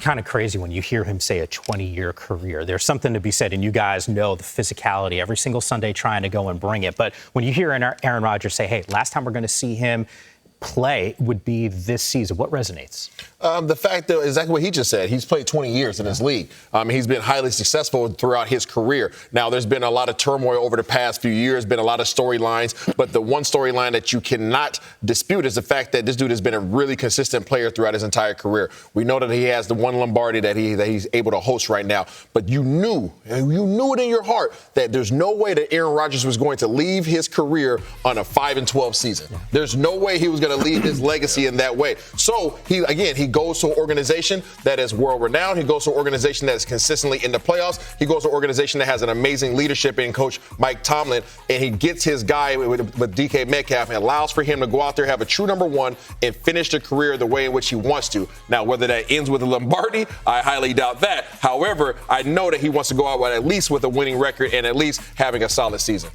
kind of crazy when you hear him say a 20-year career. There's something to be said, and you guys know the physicality every single Sunday trying to go and bring it. But when you hear Aaron Rodgers say, hey, last time we're going to see him play would be this season, what resonates? The fact that exactly what he just said, he's played 20 years in this league. He's been highly successful throughout his career. Now, there's been a lot of turmoil over the past few years, been a lot of storylines, but the one storyline that you cannot dispute is the fact that this dude has been a really consistent player throughout his entire career. We know that he has the one Lombardi that he's able to host right now, but you knew it in your heart that there's no way that Aaron Rodgers was going to leave his career on a 5-12 season. There's no way he was going to leave his legacy in that way. So he goes to an organization that is world-renowned. He goes to an organization that is consistently in the playoffs. He goes to an organization that has an amazing leadership in Coach Mike Tomlin, and he gets his guy with DK Metcalf and allows for him to go out there, have a true number one, and finish the career the way in which he wants to. Now, whether that ends with a Lombardi, I highly doubt that. However, I know that he wants to go out with at least with a winning record and at least having a solid season.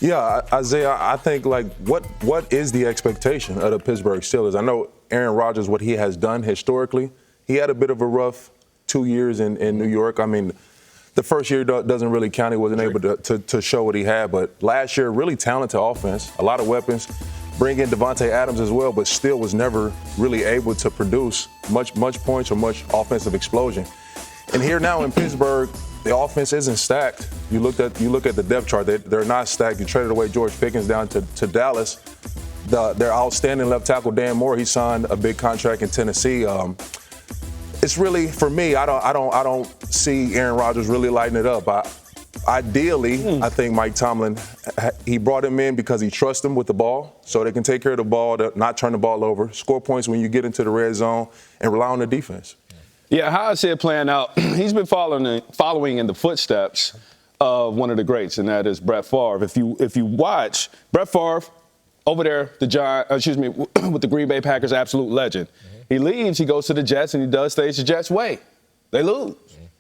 Yeah, Isaiah, I think, what is the expectation of the Pittsburgh Steelers? I know Aaron Rodgers, what he has done historically, he had a bit of a rough 2 years in New York. I mean, the first year doesn't really count. He wasn't able to show what he had. But last year, really talented offense, a lot of weapons. Bring in Devontae Adams as well, but still was never really able to produce much points or much offensive explosion. And here now in Pittsburgh, the offense isn't stacked. You look at the depth chart; they're not stacked. You traded away George Pickens down to Dallas. Their outstanding left tackle Dan Moore, he signed a big contract in Tennessee. It's really, for me, I don't see Aaron Rodgers really lighting it up. Ideally, I think Mike Tomlin, he brought him in because he trusts him with the ball, so they can take care of the ball, not turn the ball over, score points when you get into the red zone, and rely on the defense. Yeah, how I see it playing out, he's been following in the footsteps of one of the greats, and that is Brett Favre. If you watch Brett Favre over there, with the Green Bay Packers, absolute legend. He leaves, he goes to the Jets, and he does things the Jets' way. They lose.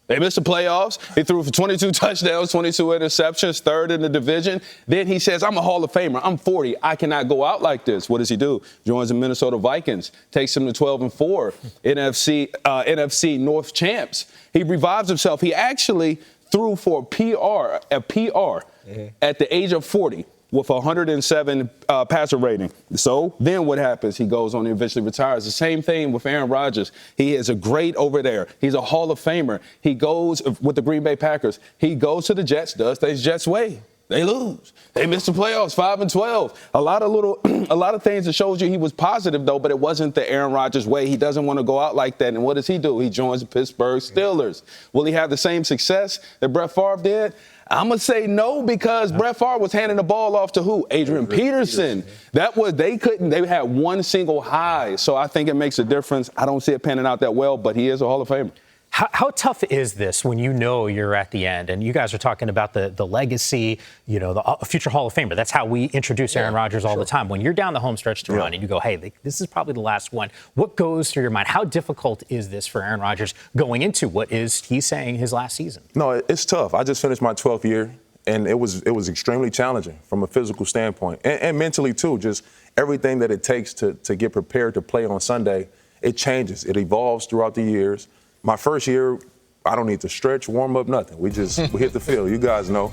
They missed the playoffs. He threw for 22 touchdowns, 22 interceptions, third in the division. Then he says, I'm a Hall of Famer. I'm 40. I cannot go out like this. What does he do? Joins the Minnesota Vikings, takes them to 12-4, NFC North champs. He revives himself. He actually threw for a PR at the age of 40. With a 107 passer rating. So then what happens? He goes on and eventually retires. The same thing with Aaron Rodgers. He is a great over there. He's a Hall of Famer. He goes with the Green Bay Packers. He goes to the Jets, does things Jets' way. They lose. They miss the playoffs, 5-12. A lot of things that shows you he was positive, though, but it wasn't the Aaron Rodgers way. He doesn't want to go out like that. And what does he do? He joins the Pittsburgh Steelers. Will he have the same success that Brett Favre did? I'm going to say no, because Brett Favre was handing the ball off to who? Adrian Peterson. They had one single high. So I think it makes a difference. I don't see it panning out that well, but he is a Hall of Famer. How tough is this when you know you're at the end? And you guys are talking about the legacy, the future Hall of Famer. That's how we introduce Aaron Rodgers all the time. When you're down the home stretch to run and you go, hey, this is probably the last one. What goes through your mind? How difficult is this for Aaron Rodgers going into what is, he's saying, his last season? No, it's tough. I just finished my 12th year, and it was extremely challenging from a physical standpoint and mentally, too. Just everything that it takes to get prepared to play on Sunday, it changes. It evolves throughout the years. My first year, I don't need to stretch, warm up, nothing. We hit the field. You guys know.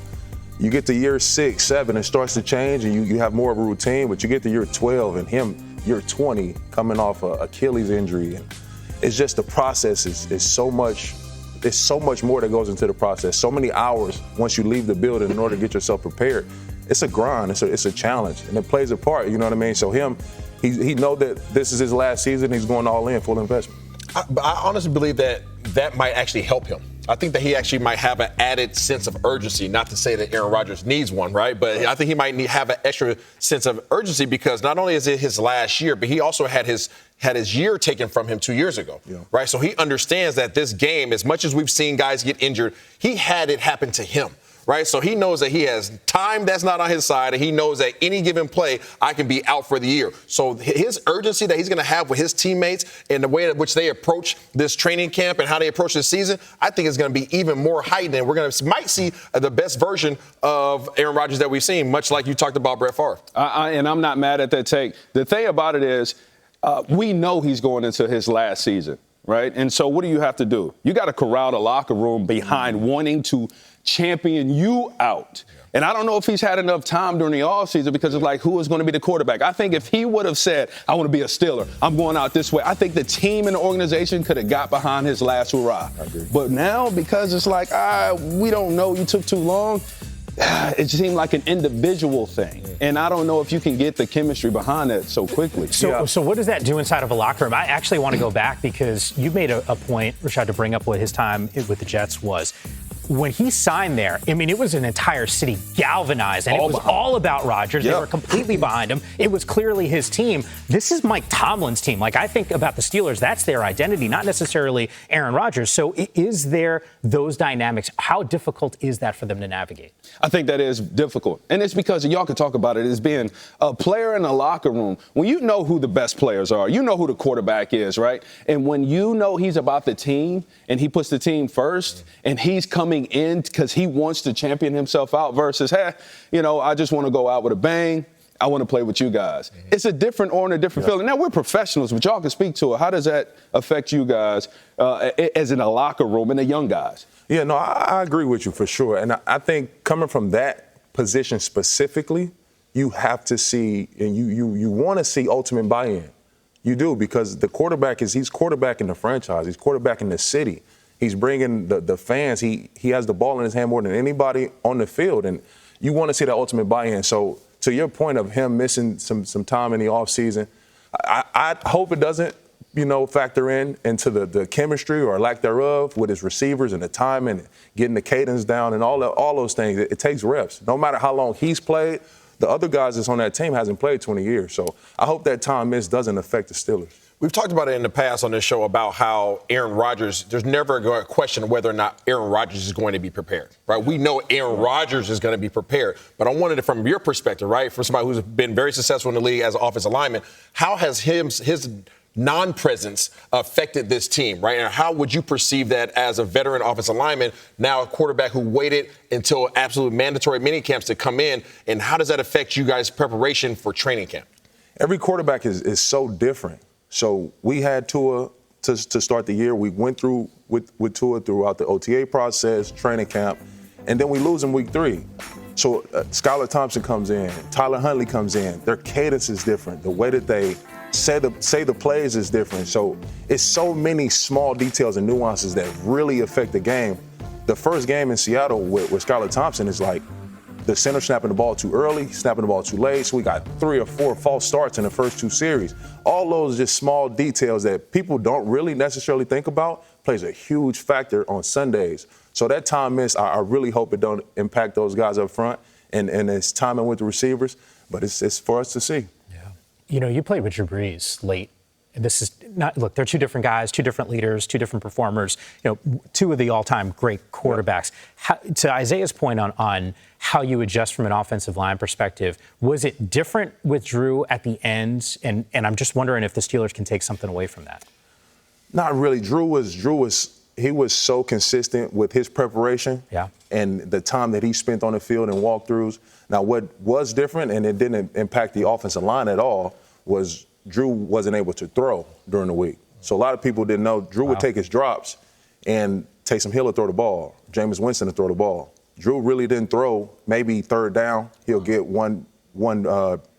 You get to year 6, 7, it starts to change, and you have more of a routine. But you get to year 12, and him, year 20, coming off an Achilles injury. And it's just the process is so much. There's so much more that goes into the process. So many hours once you leave the building in order to get yourself prepared. It's a grind. It's a challenge, and it plays a part. You know what I mean? So he know that this is his last season. He's going all in, full investment. I honestly believe that might actually help him. I think that he actually might have an added sense of urgency, not to say that Aaron Rodgers needs one, right? But I think he might have an extra sense of urgency because not only is it his last year, but he also had his year taken from him 2 years ago, right? So he understands that this game, as much as we've seen guys get injured, he had it happen to him. Right, so he knows that he has time that's not on his side, and he knows that any given play, I can be out for the year. So his urgency that he's going to have with his teammates and the way in which they approach this training camp and how they approach this season, I think is going to be even more heightened. And might see the best version of Aaron Rodgers that we've seen, much like you talked about Brett Favre. And I'm not mad at that take. The thing about it is, we know he's going into his last season. right? And so what do you have to do? You got to corral the locker room behind wanting to champion you out. And I don't know if he's had enough time during the offseason because it's like, who is going to be the quarterback? I think if he would have said, I want to be a Steeler, I'm going out this way, I think the team and the organization could have got behind his last hurrah. But now, because it's like, we don't know, you took too long, it seemed like an individual thing. And I don't know if you can get the chemistry behind that so quickly. So what does that do inside of a locker room? I actually want to go back because you made a point, Rashad, to bring up what his time with the Jets was. When he signed there, I mean, it was an entire city galvanized, and it was all about Rodgers. They were completely behind him. It was clearly his team. This is Mike Tomlin's team. Like, I think about the Steelers, that's their identity, not necessarily Aaron Rodgers. So is there those dynamics? How difficult is that for them to navigate? I think that is difficult. And it's because y'all can talk about it as being a player in a locker room. When you know who the best players are, you know who the quarterback is, right? And when you know he's about the team and he puts the team first and he's coming in because he wants to champion himself out versus, hey, I just want to go out with a bang. I want to play with you guys. It's a different aura and a different feeling. Now, we're professionals, but y'all can speak to it. How does that affect you guys as in a locker room and the young guys? Yeah, no, I agree with you for sure. And I think coming from that position specifically, you have to see, and you want to see ultimate buy-in. You do, because the quarterback he's quarterbacking the franchise. He's quarterbacking the city. He's bringing the fans. He has the ball in his hand more than anybody on the field. And you want to see that ultimate buy-in. So to your point of him missing some time in the offseason, I hope it doesn't, factor into the chemistry or lack thereof with his receivers and the time and getting the cadence down and all those things. It takes reps. No matter how long he's played, the other guys that's on that team hasn't played 20 years. So I hope that time missed doesn't affect the Steelers. We've talked about it in the past on this show about how Aaron Rodgers, there's never a question whether or not Aaron Rodgers is going to be prepared, right? We know Aaron Rodgers is going to be prepared. But I wanted it from your perspective, right, from somebody who's been very successful in the league as an offensive lineman, how has his non-presence affected this team, right? And how would you perceive that as a veteran offensive lineman, now a quarterback who waited until absolute mandatory mini camps to come in, and how does that affect you guys' preparation for training camp? Every quarterback is so different. So we had Tua to start the year. We went through with Tua throughout the OTA process, training camp, and then we lose in week 3. So Skylar Thompson comes in, Tyler Huntley comes in. Their cadence is different. The way that they say the plays is different. So it's so many small details and nuances that really affect the game. The first game in Seattle with Skylar Thompson is like the center snapping the ball too early, snapping the ball too late. So we got 3 or 4 false starts in the first 2 series. All those just small details that people don't really necessarily think about plays a huge factor on Sundays. So that time missed, I really hope it don't impact those guys up front and it's timing with the receivers. But it's for us to see. Yeah. You played with Drew Brees late. This is not, look, they're 2 different guys, 2 different leaders, 2 different performers, 2 of the all-time great quarterbacks. To Isaiah's point on how you adjust from an offensive line perspective, was it different with Drew at the end? And I'm just wondering if the Steelers can take something away from that. Not really. Drew was so consistent with his preparation and the time that he spent on the field and walkthroughs. Now, what was different, and it didn't impact the offensive line at all, was Drew wasn't able to throw during the week. So a lot of people didn't know Drew would take his drops and Taysom Hill would throw the ball, Jameis Winston to throw the ball. Drew really didn't throw. Maybe third down, he'll get one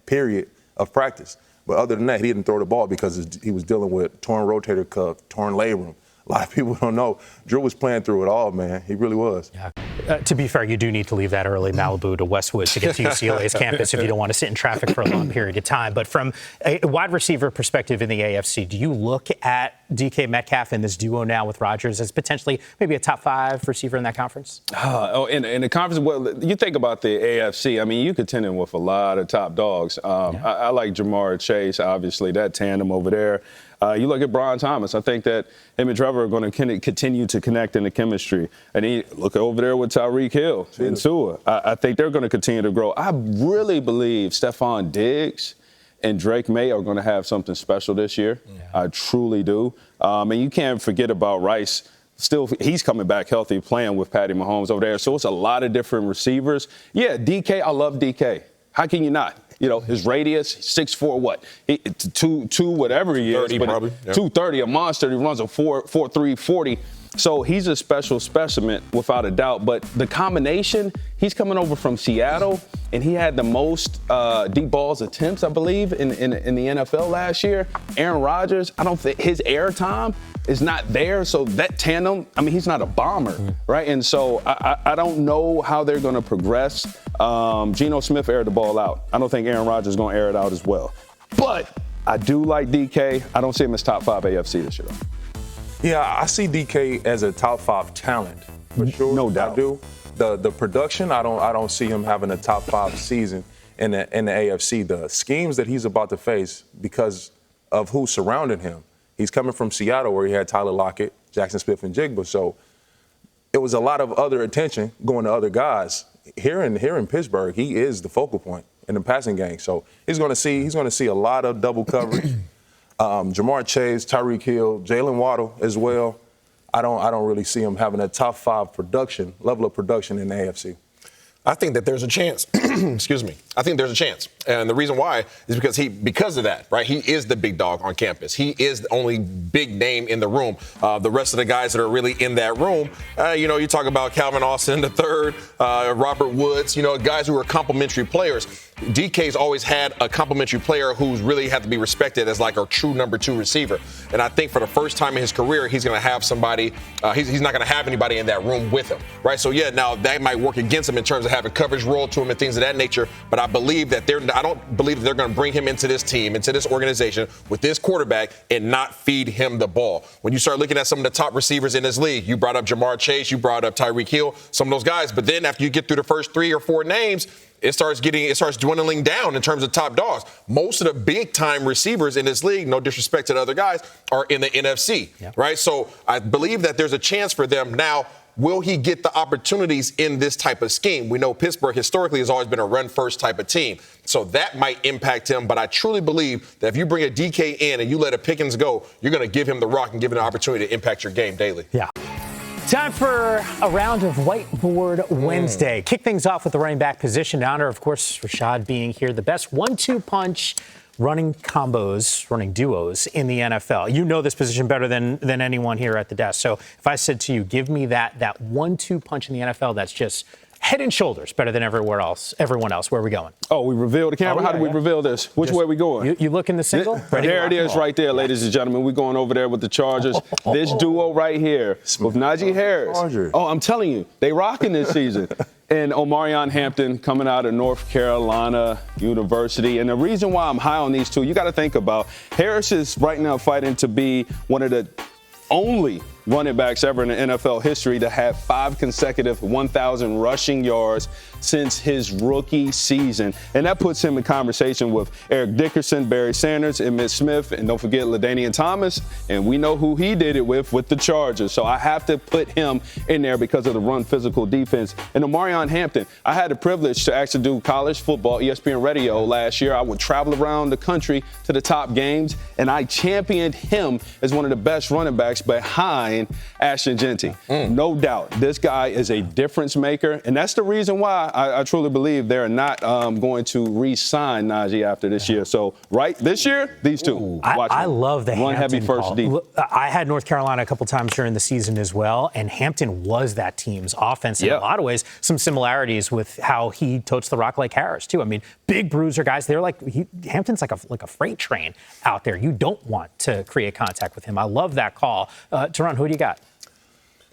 period of practice. But other than that, he didn't throw the ball because he was dealing with torn rotator cuff, torn labrum. A lot of people don't know. Drew was playing through it all, man. He really was. Yeah. To be fair, you do need to leave that early Malibu to Westwood to get to UCLA's campus if you don't want to sit in traffic for a long period of time. But from a wide receiver perspective in the AFC, do you look at DK Metcalf and this duo now with Rodgers as potentially maybe a top 5 receiver in that conference? In the conference, well, you think about the AFC. I mean, you contending with a lot of top dogs. I like Jamar Chase, obviously, that tandem over there. You look at Brian Thomas. I think that him and Trevor are going to continue to connect in the chemistry. And look over there with Tyreek Hill and Tua. I think they're going to continue to grow. I really believe Stephon Diggs and Drake May are going to have something special this year. Yeah. I truly do. And you can't forget about Rice. Still, he's coming back healthy, playing with Patty Mahomes over there. So it's a lot of different receivers. Yeah, DK, I love DK. How can you not? his radius, 6'4", what? 2 whatever he is. 30 but probably. Yep. 230, a monster. He runs a 4.3 40. So he's a special specimen without a doubt. But the combination, he's coming over from Seattle, and he had the most deep balls attempts, I believe, in the NFL last year. Aaron Rodgers, I don't think his air time is not there. So that tandem, I mean, he's not a bomber, right? And so I don't know how they're going to progress. Geno Smith aired the ball out. I don't think Aaron Rodgers is going to air it out as well. But I do like DK. I don't see him as top 5 AFC this year, though. Yeah, I see DK as a top 5 talent for sure. No doubt. I do. The production, I don't see him having a top 5 season in the AFC. The schemes that he's about to face because of who's surrounding him. He's coming from Seattle where he had Tyler Lockett, Jackson Smith, and Jigba. So it was a lot of other attention going to other guys. Here in Pittsburgh, he is the focal point in the passing game. So he's going to see a lot of double coverage. Jamar Chase, Tyreek Hill, Jalen Waddle as well. I don't really see him having a top 5 level of production in the AFC. I think that there's a chance. Excuse me. I think there's a chance. And the reason why is because of that, right? He is the big dog on campus. He is the only big name in the room. The rest of the guys that are really in that room, you talk about Calvin Austin III, Robert Woods, guys who are complimentary players. DK's always had a complimentary player who's really had to be respected as like a true number 2 receiver. And I think for the first time in his career, he's going to have somebody, he's not going to have anybody in that room with him, right? So, yeah, now that might work against him in terms of having coverage roll to him and things of that nature. But I don't believe that they're going to bring him into this team, into this organization with this quarterback and not feed him the ball. When you start looking at some of the top receivers in this league, you brought up Jamar Chase, you brought up Tyreek Hill, some of those guys. But then after you get through the first 3 or 4 names, it starts dwindling down in terms of top dogs. Most of the big-time receivers in this league, no disrespect to the other guys, are in the NFC, right? So I believe that there's a chance for them. Now, will he get the opportunities in this type of scheme? We know Pittsburgh historically has always been a run-first type of team. So that might impact him. But I truly believe that if you bring a DK in and you let a Pickens go, you're going to give him the rock and give him the opportunity to impact your game daily. Yeah. Time for a round of Whiteboard Wednesday. Kick things off with the running back position. In honor, of course, Rashad being here. The best 1-2 punch running duos in the NFL. You know this position better than anyone here at the desk. So if I said to you, give me that 1-2 punch in the NFL that's just head and shoulders better than everyone else, where are we going? Oh, we reveal the camera? How do we reveal this? Which way are we going? You look in the single? There it is right there, ladies and gentlemen. We're going over there with the Chargers. This duo right here with Najee Harris. Oh, I'm telling you, they rocking this season. And Omarion Hampton coming out of North Carolina University. And the reason why I'm high on these two, you got to think about, Harris is right now fighting to be one of the only running backs ever in the NFL history to have 5 consecutive 1,000 rushing yards since his rookie season. And that puts him in conversation with Eric Dickerson, Barry Sanders, Emmitt Smith, and don't forget LaDainian Thomas. And we know who he did it with the Chargers. So I have to put him in there because of the run physical defense. And Omarion Hampton, I had the privilege to actually do college football, ESPN Radio last year. I would travel around the country to the top games, and I championed him as one of the best running backs behind Ashton Genty. No doubt. This guy is a difference maker, and that's the reason why I truly believe they're not going to re-sign Najee after this year. So, right, this year, these two. I love the run Hampton heavy first deep. I had North Carolina a couple times during the season as well, and Hampton was that team's offense in a lot of ways. Some similarities with how he totes the rock like Harris, too. I mean, big bruiser guys. They're Hampton's like a freight train out there. You don't want to create contact with him. I love that call. Dethrone, who do you got?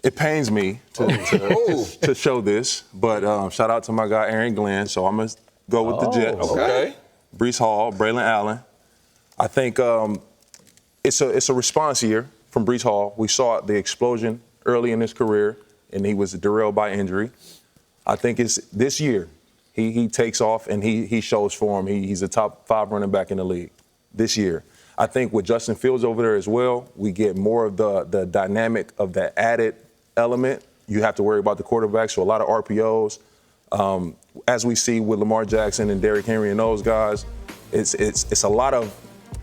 It pains me to show this, but shout out to my guy Aaron Glenn. So I'm gonna go with the Jets. Okay. Breece Hall, Braylon Allen. I think it's a response year from Breece Hall. We saw the explosion early in his career, and he was derailed by injury. I think it's this year he takes off and he shows form. He's a top 5 running back in the league this year. I think with Justin Fields over there as well, we get more of the dynamic of that added element. You have to worry about the quarterback, so a lot of RPOs. As we see with Lamar Jackson and Derrick Henry and those guys, it's a lot of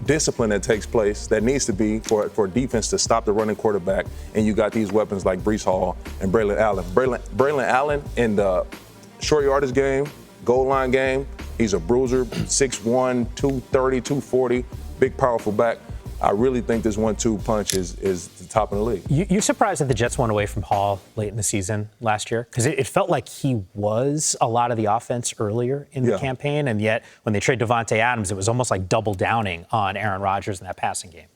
discipline that takes place that needs to be for defense to stop the running quarterback. And you got these weapons like Breece Hall and Braylon Allen. Braylon Allen in the short yardage game, goal line game, He's a bruiser, 6'1", 230, 240, big, powerful back. I really think this 1-2 punch is the top in the league. You surprised that the Jets went away from Hall late in the season last year? Because it felt like he was a lot of the offense earlier in the campaign, and yet when they trade Devontae Adams, it was almost like double downing on Aaron Rodgers in that passing game.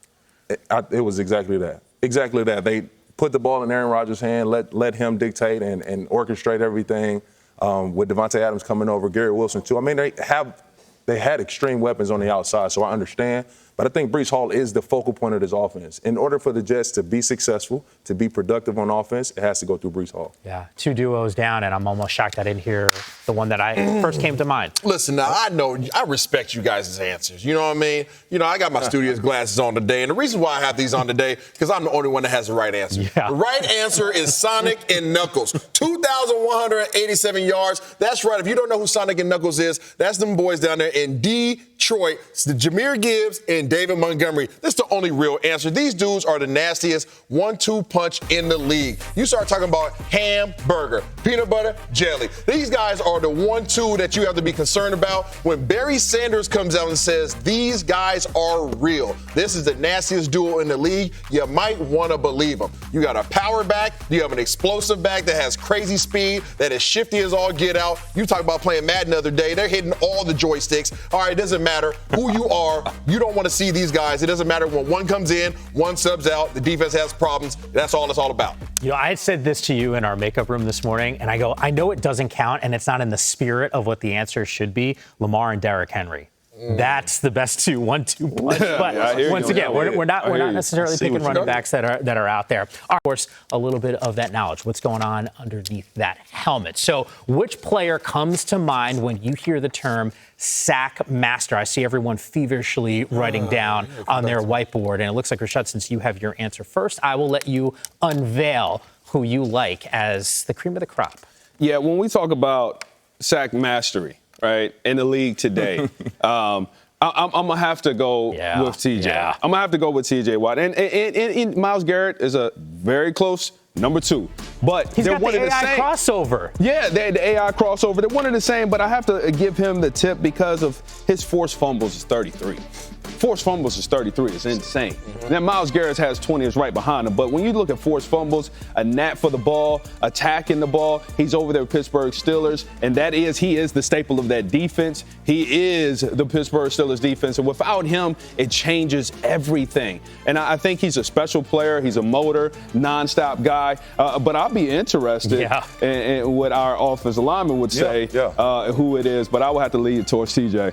It was exactly that. Exactly that. They put the ball in Aaron Rodgers' hand, let him dictate and orchestrate everything. With Devontae Adams coming over, Garrett Wilson too. I mean, they had extreme weapons on the outside, so I understand. But I think Breece Hall is the focal point of this offense. In order for the Jets to be successful, to be productive on offense, it has to go through Breece Hall. Yeah, 2 duos down, and I'm almost shocked I didn't hear the one that I first came to mind. Listen, now, I respect you guys' answers. You know what I mean? You know, I got my studious glasses on today, and the reason why I have these on today, because I'm the only one that has the right answer. Yeah. The right answer is Sonic and Knuckles. 2,187 yards. That's right. If you don't know who Sonic and Knuckles is, that's them boys down there in Detroit. It's the Jahmyr Gibbs and David Montgomery. That's the only real answer. These dudes are the nastiest 1-2 punch in the league. You start talking about hamburger, peanut butter, jelly. These guys are the 1-2 that you have to be concerned about. When Barry Sanders comes out and says these guys are real, this is the nastiest duo in the league, you might want to believe them. You got a power back, you have an explosive back that has crazy speed, that is shifty as all get out. You talk about playing Madden the other day, they're hitting all the joysticks. All right, it doesn't matter who you are, you don't want to see these guys. It doesn't matter when one comes in, one subs out, the defense has problems. That's all it's all about. You know, I had said this to you in our makeup room this morning, and I go, I know it doesn't count, and it's not in the spirit of what the answer should be, Lamar and Derrick Henry. That's the best 1-2 punch. But once again, we're not necessarily picking running backs that are out there. Of course, a little bit of that knowledge. What's going on underneath that helmet? So, which player comes to mind when you hear the term sack master? I see everyone feverishly writing down on their whiteboard, and it looks like, Rashad, since you have your answer first, I will let you unveil who you like as the cream of the crop. Yeah, when we talk about sack mastery, right, in the league today, I'm going to have to go with TJ. Yeah. I'm going to have to go with TJ Watt. And Myles Garrett is a very close number 2. But He's they're got one the of the AI same. crossover. Yeah, the AI crossover. They're one of the same, but I have to give him the tip because of his forced fumbles is 33. Forced fumbles is 33. It's insane. Now, Myles Garrett has 20, is right behind him. But when you look at forced fumbles, a knack for the ball, attacking the ball, he's over there with Pittsburgh Steelers, and he is the staple of that defense. He is the Pittsburgh Steelers defense, and without him, it changes everything. And I think he's a special player. He's a motor, nonstop guy. But I'll be interested in what our offensive lineman would say who it is. But I will have to lead towards TJ.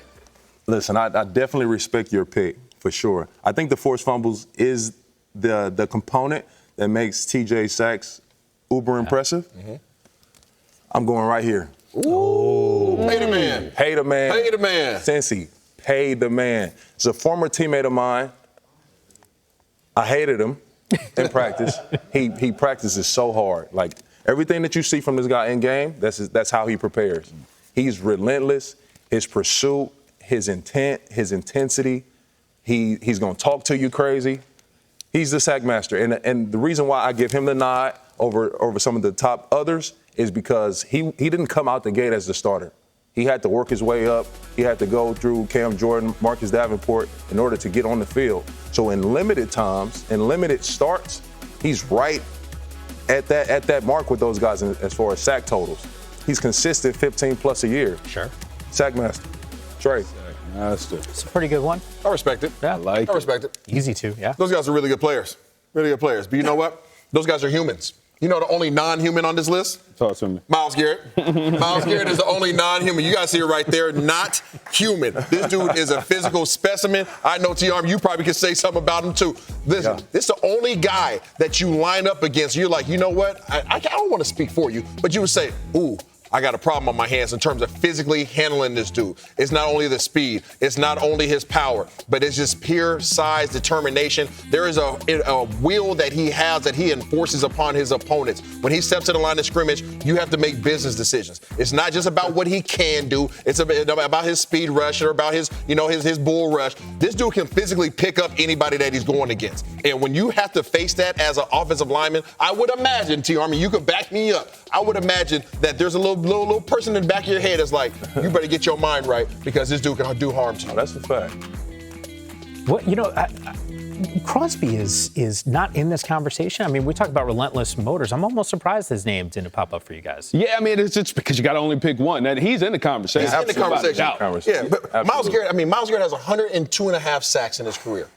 Listen, I definitely respect your pick, for sure. I think the forced fumbles is the component that makes TJ sacks uber impressive. I'm going right here. Ooh. Pay the man. Pay the man. Pay the man. Cincy, pay the man. It's a former teammate of mine. I hated him in practice. He practices so hard. Like, everything that you see from this guy in game, that's how he prepares. He's relentless. His pursuit, his intent, his intensity. He's going to talk to you crazy. He's the sack master. And the reason why I give him the nod over some of the top others is because he didn't come out the gate as the starter. He had to work his way up. He had to go through Cam Jordan, Marcus Davenport in order to get on the field. So in limited times, in limited starts, he's right at that mark with those guys as far as sack totals. He's consistent 15+ a year. Sure. Sack master. Trey. It's a pretty good one. I respect it. Yeah. I respect it. Easy to, yeah. Those guys are really good players. Really good players. But you know what? Those guys are humans. You know the only non-human on this list? Talk to me. Myles Garrett. Myles Garrett is the only non-human. You guys see it right there. Not human. This dude is a physical specimen. I know, T-Arm, you probably could say something about him, too. Listen, this is the only guy that you line up against. You're like, you know what? I don't want to speak for you, but you would say, ooh, I got a problem on my hands in terms of physically handling this dude. It's not only the speed, it's not only his power, but it's just pure size, determination. There is a will that he has that he enforces upon his opponents. When he steps to the line of scrimmage, you have to make business decisions. It's not just about what he can do. It's about his speed rush or about his bull rush. This dude can physically pick up anybody that he's going against. And when you have to face that as an offensive lineman, I would imagine, T. Army, you could back me up. I would imagine that there's a little little person in the back of your head that's like, you better get your mind right because this dude can do harm to you. Oh, that's a fact. Well, Crosby is not in this conversation. I mean, we talk about relentless motors. I'm almost surprised his name didn't pop up for you guys. Yeah, I mean, it's just because you got to only pick one. And he's in the conversation. He's in the conversation. Yeah, but Myles Absolutely. Garrett has 102.5 sacks in his career.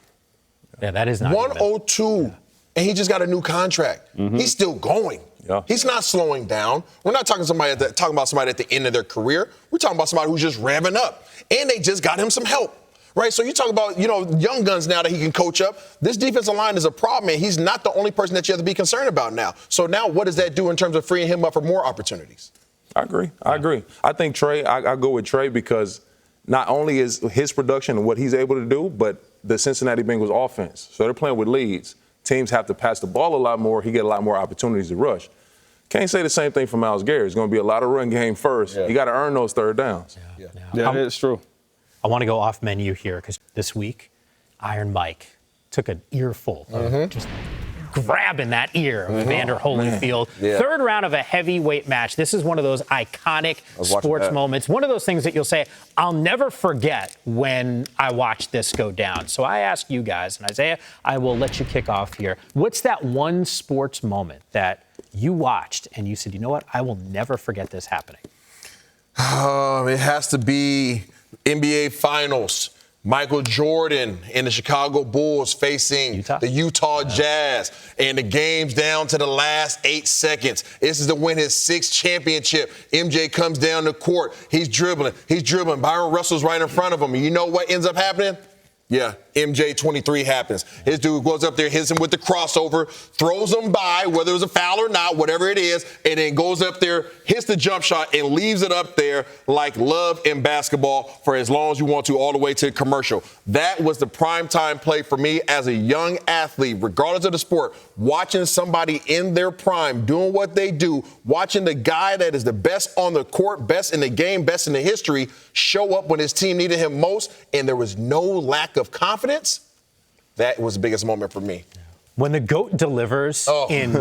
Yeah, that is not 102, and he just got a new contract. He's still going. Yeah. He's not slowing down. We're not talking about somebody at the end of their career. We're talking about somebody who's just revving up, and they just got him some help. Right, so you talk about, young guns now that he can coach up. This defensive line is a problem, and he's not the only person that you have to be concerned about now. So now what does that do in terms of freeing him up for more opportunities? I agree. I think Trey, I go with Trey because not only is his production and what he's able to do, but the Cincinnati Bengals offense. So they're playing with leads. Teams have to pass the ball a lot more. He get a lot more opportunities to rush. Can't say the same thing for Myles Garrett. It's going to be a lot of run game first. Yeah. You got to earn those third downs. Yeah, it's true. I want to go off menu here because this week, Iron Mike took an earful of just grabbing that ear of Evander Holyfield. Yeah. Third round of a heavyweight match. This is one of those iconic sports moments. One of those things that you'll say, I'll never forget when I watch this go down. So I ask you guys, and Isaiah, I will let you kick off here. What's that one sports moment that you watched and you said, you know what, I will never forget this happening? It has to be NBA Finals. Michael Jordan and the Chicago Bulls facing the Utah Jazz, and the game's down to the last 8 seconds. This is to win his 6th championship. MJ comes down the court. He's dribbling. Byron Russell's right in front of him. And you know what ends up happening? Yeah, MJ 23 happens. His dude goes up there, hits him with the crossover, throws him by, whether it was a foul or not, whatever it is, and then goes up there, hits the jump shot, and leaves it up there like love in basketball for as long as you want to, all the way to the commercial. That was the primetime play for me as a young athlete, regardless of the sport, watching somebody in their prime doing what they do, watching the guy that is the best on the court, best in the game, best in the history, show up when his team needed him most, and there was no lack of confidence. That was the biggest moment for me. When the GOAT delivers in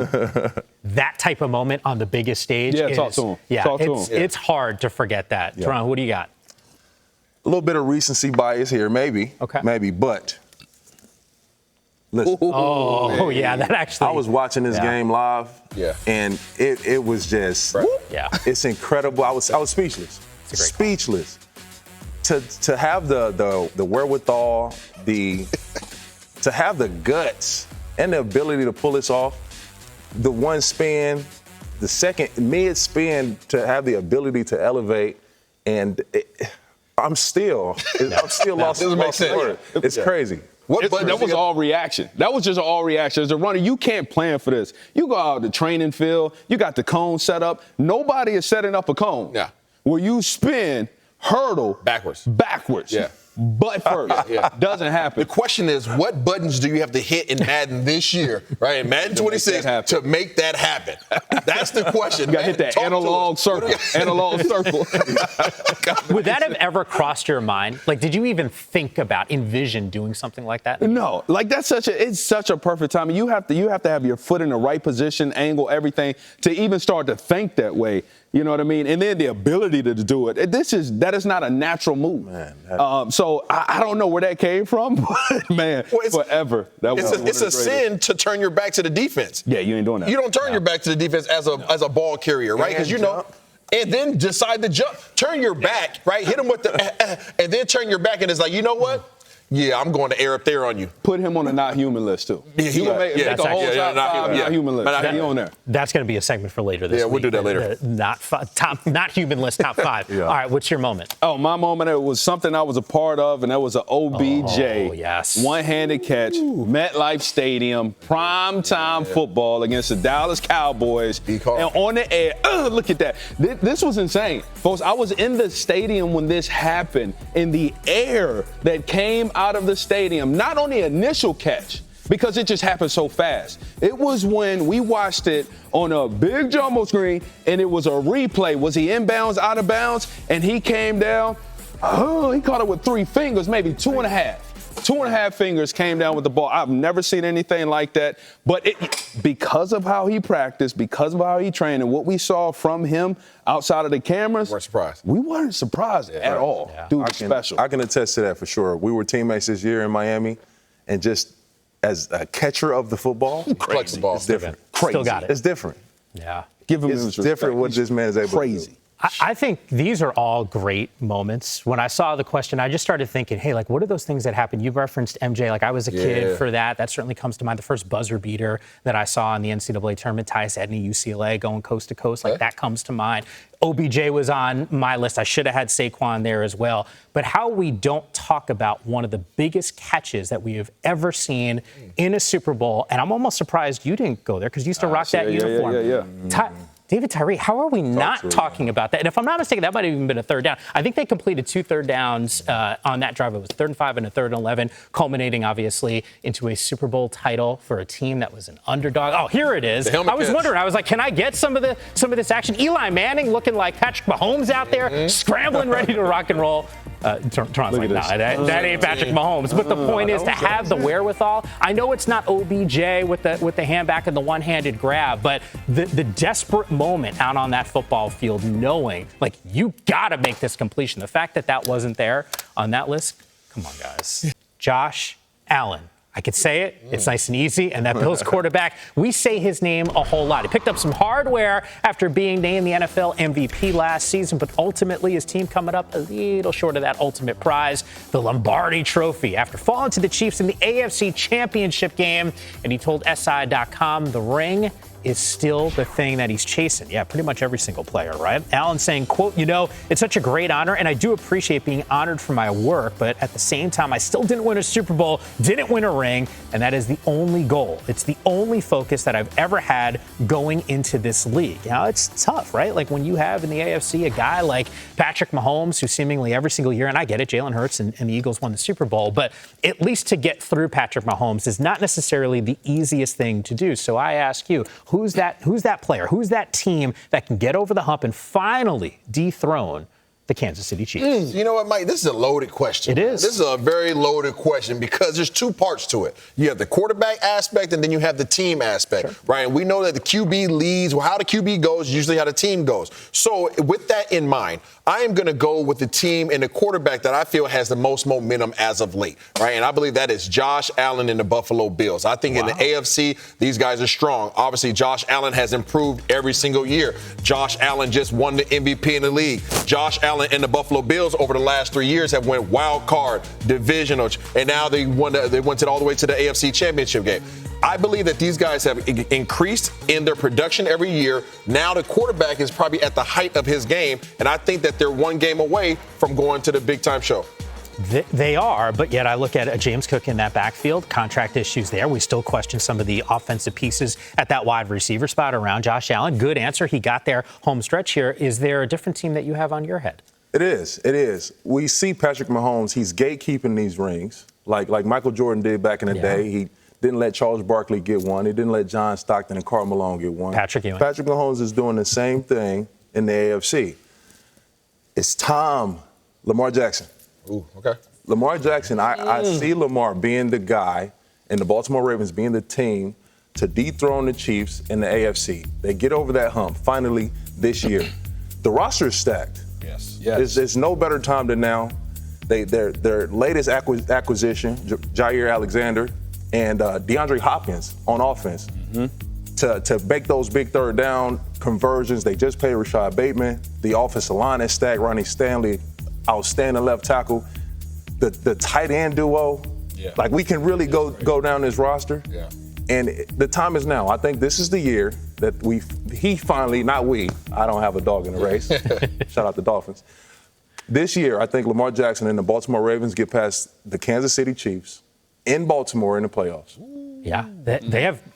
that type of moment on the biggest stage, talk to him. It's hard to forget that. Yeah. Teron, what do you got? A little bit of recency bias here, maybe. Okay. Maybe, but listen. Oh, yeah, that actually. I was watching this game live, Yeah. and it was just, Yeah. it's incredible. I was speechless. Speechless. To have the wherewithal, to have the guts and the ability to pull this off, the one spin, the second mid-spin, to have the ability to elevate, and I'm still lost. Doesn't make sense. Word. It's crazy. That was all reaction. That was just all reaction. As a runner, you can't plan for this. You go out the training field, you got the cone set up. Nobody is setting up a cone. Yeah. Where you spin, hurdle. Backwards. Yeah. Butt first. Doesn't happen. The question is, what buttons do you have to hit in Madden this year, right? In Madden 26 to make that happen. That's the question. You got to hit that analog circle. Analog circle. Would that have ever crossed your mind? Like, did you even think about, envision doing something like that? No, like it's such a perfect time. You have to have your foot in the right position, angle, everything to even start to think that way. You know what I mean? And then the ability to do it. That is not a natural move. Man, so I don't know where that came from, but man, forever. It's a sin to turn your back to the defense. Yeah, you ain't doing that. You don't turn your back to the defense as a ball carrier, right? Because and then decide to jump. Turn your back, right? Hit him with the, and then turn your back, and it's like, you know what? Yeah, I'm going to air up there on you. Put him on the not human list, too. Yeah, you make a whole top five not human list. He on there. That's going to be a segment for later this week. Yeah, we'll do that later. Not human list, top 5. All right, what's your moment? Oh, my moment, it was something I was a part of, and that was an OBJ. One-handed catch, MetLife Stadium, primetime football against the Dallas Cowboys. And on the air, look at that. This was insane. Folks, I was in the stadium when this happened, in the air that came out of the stadium, not on the initial catch, because it just happened so fast. It was when we watched it on a big jumbo screen, and it was a replay. Was he inbounds, out of bounds? And he came down. He caught it with 3 fingers, maybe 2.5. 2.5 fingers came down with the ball. I've never seen anything like that. But because of how he practiced, because of how he trained, and what we saw from him outside of the cameras, we weren't surprised at all. Yeah. Dude, special. I can attest to that for sure. We were teammates this year in Miami, and just as a catcher of the football, it's different. Crazy. Still got it. It's different. Yeah. Give him it's different what this man is able to do. I think these are all great moments. When I saw the question, I just started thinking, hey, like, what are those things that happen? You referenced MJ. Like, I was a kid for that. That certainly comes to mind. The first buzzer beater that I saw in the NCAA tournament, Tyus Edney, UCLA, going coast to coast. Like, that comes to mind. OBJ was on my list. I should have had Saquon there as well. But how we don't talk about one of the biggest catches that we have ever seen in a Super Bowl, and I'm almost surprised you didn't go there because you used to rock that uniform. David Tyree, how are we not talking about that? And if I'm not mistaken, that might have even been a third down. I think they completed 2 third downs on that drive. It was 3rd and 5 and a 3rd and 11, culminating, obviously, into a Super Bowl title for a team that was an underdog. Oh, here it is. I was wondering. I was like, can I get some of this action? Eli Manning looking like Patrick Mahomes out there, scrambling, ready to rock and roll. Toronto's like, no, that ain't Patrick Mahomes. But the point is to have the wherewithal. I know it's not OBJ with the hand back and the one-handed grab, but the desperate moment out on that football field, knowing, like, you got to make this completion. The fact that wasn't there on that list, come on, guys. Josh Allen. I could say it. It's nice and easy. And that Bills quarterback, we say his name a whole lot. He picked up some hardware after being named the NFL MVP last season, but ultimately his team coming up a little short of that ultimate prize, the Lombardi Trophy, after falling to the Chiefs in the AFC Championship game. And he told SI.com the ring is still the thing that he's chasing. Yeah, pretty much every single player, right? Allen saying, quote, it's such a great honor, and I do appreciate being honored for my work, but at the same time, I still didn't win a Super Bowl, didn't win a ring, and that is the only goal. It's the only focus that I've ever had going into this league. It's tough, right? Like when you have in the AFC a guy like Patrick Mahomes, who seemingly every single year, and I get it, Jalen Hurts and the Eagles won the Super Bowl, but at least to get through Patrick Mahomes is not necessarily the easiest thing to do. So I ask you, who's that player? Who's that team that can get over the hump and finally dethrone the Kansas City Chiefs? You know what, Mike? This is a loaded question. It is. This is a very loaded question because there's 2 parts to it. You have the quarterback aspect and then you have the team aspect, right? And we know that the QB leads, how the QB goes is usually how the team goes. So with that in mind, I am going to go with the team and the quarterback that I feel has the most momentum as of late, right? And I believe that is Josh Allen and the Buffalo Bills. I think in the AFC, these guys are strong. Obviously, Josh Allen has improved every single year. Josh Allen just won the MVP in the league. Josh Allen and the Buffalo Bills over the last 3 years have went wild card, divisional, and now they went all the way to the AFC Championship game. I believe that these guys have increased in their production every year. Now the quarterback is probably at the height of his game, and I think that they're 1 game away from going to the big-time show. They are, but yet I look at James Cook in that backfield, contract issues there. We still question some of the offensive pieces at that wide receiver spot around Josh Allen. Good answer. He got there home stretch here. Is there a different team that you have on your head? It is. We see Patrick Mahomes, he's gatekeeping these rings, like Michael Jordan did back in the day. He didn't let Charles Barkley get one. He didn't let John Stockton and Karl Malone get one. Patrick Mahomes is doing the same thing in the AFC. It's time. Lamar Jackson. Ooh, okay. Lamar Jackson, I see Lamar being the guy and the Baltimore Ravens being the team to dethrone the Chiefs in the AFC. They get over that hump finally this year. The roster is stacked. Yes. There's no better time than now. Their latest acquisition, Jair Alexander and DeAndre Hopkins on offense, to make those big third down conversions. They just paid Rashad Bateman. The offensive line is stacked. Ronnie Stanley, outstanding left tackle. The tight end duo, like we can really go down this roster. Yeah. And the time is now. I think this is the year that he finally, not we, I don't have a dog in the race. Shout out the Dolphins. This year, I think Lamar Jackson and the Baltimore Ravens get past the Kansas City Chiefs in Baltimore in the playoffs. Yeah,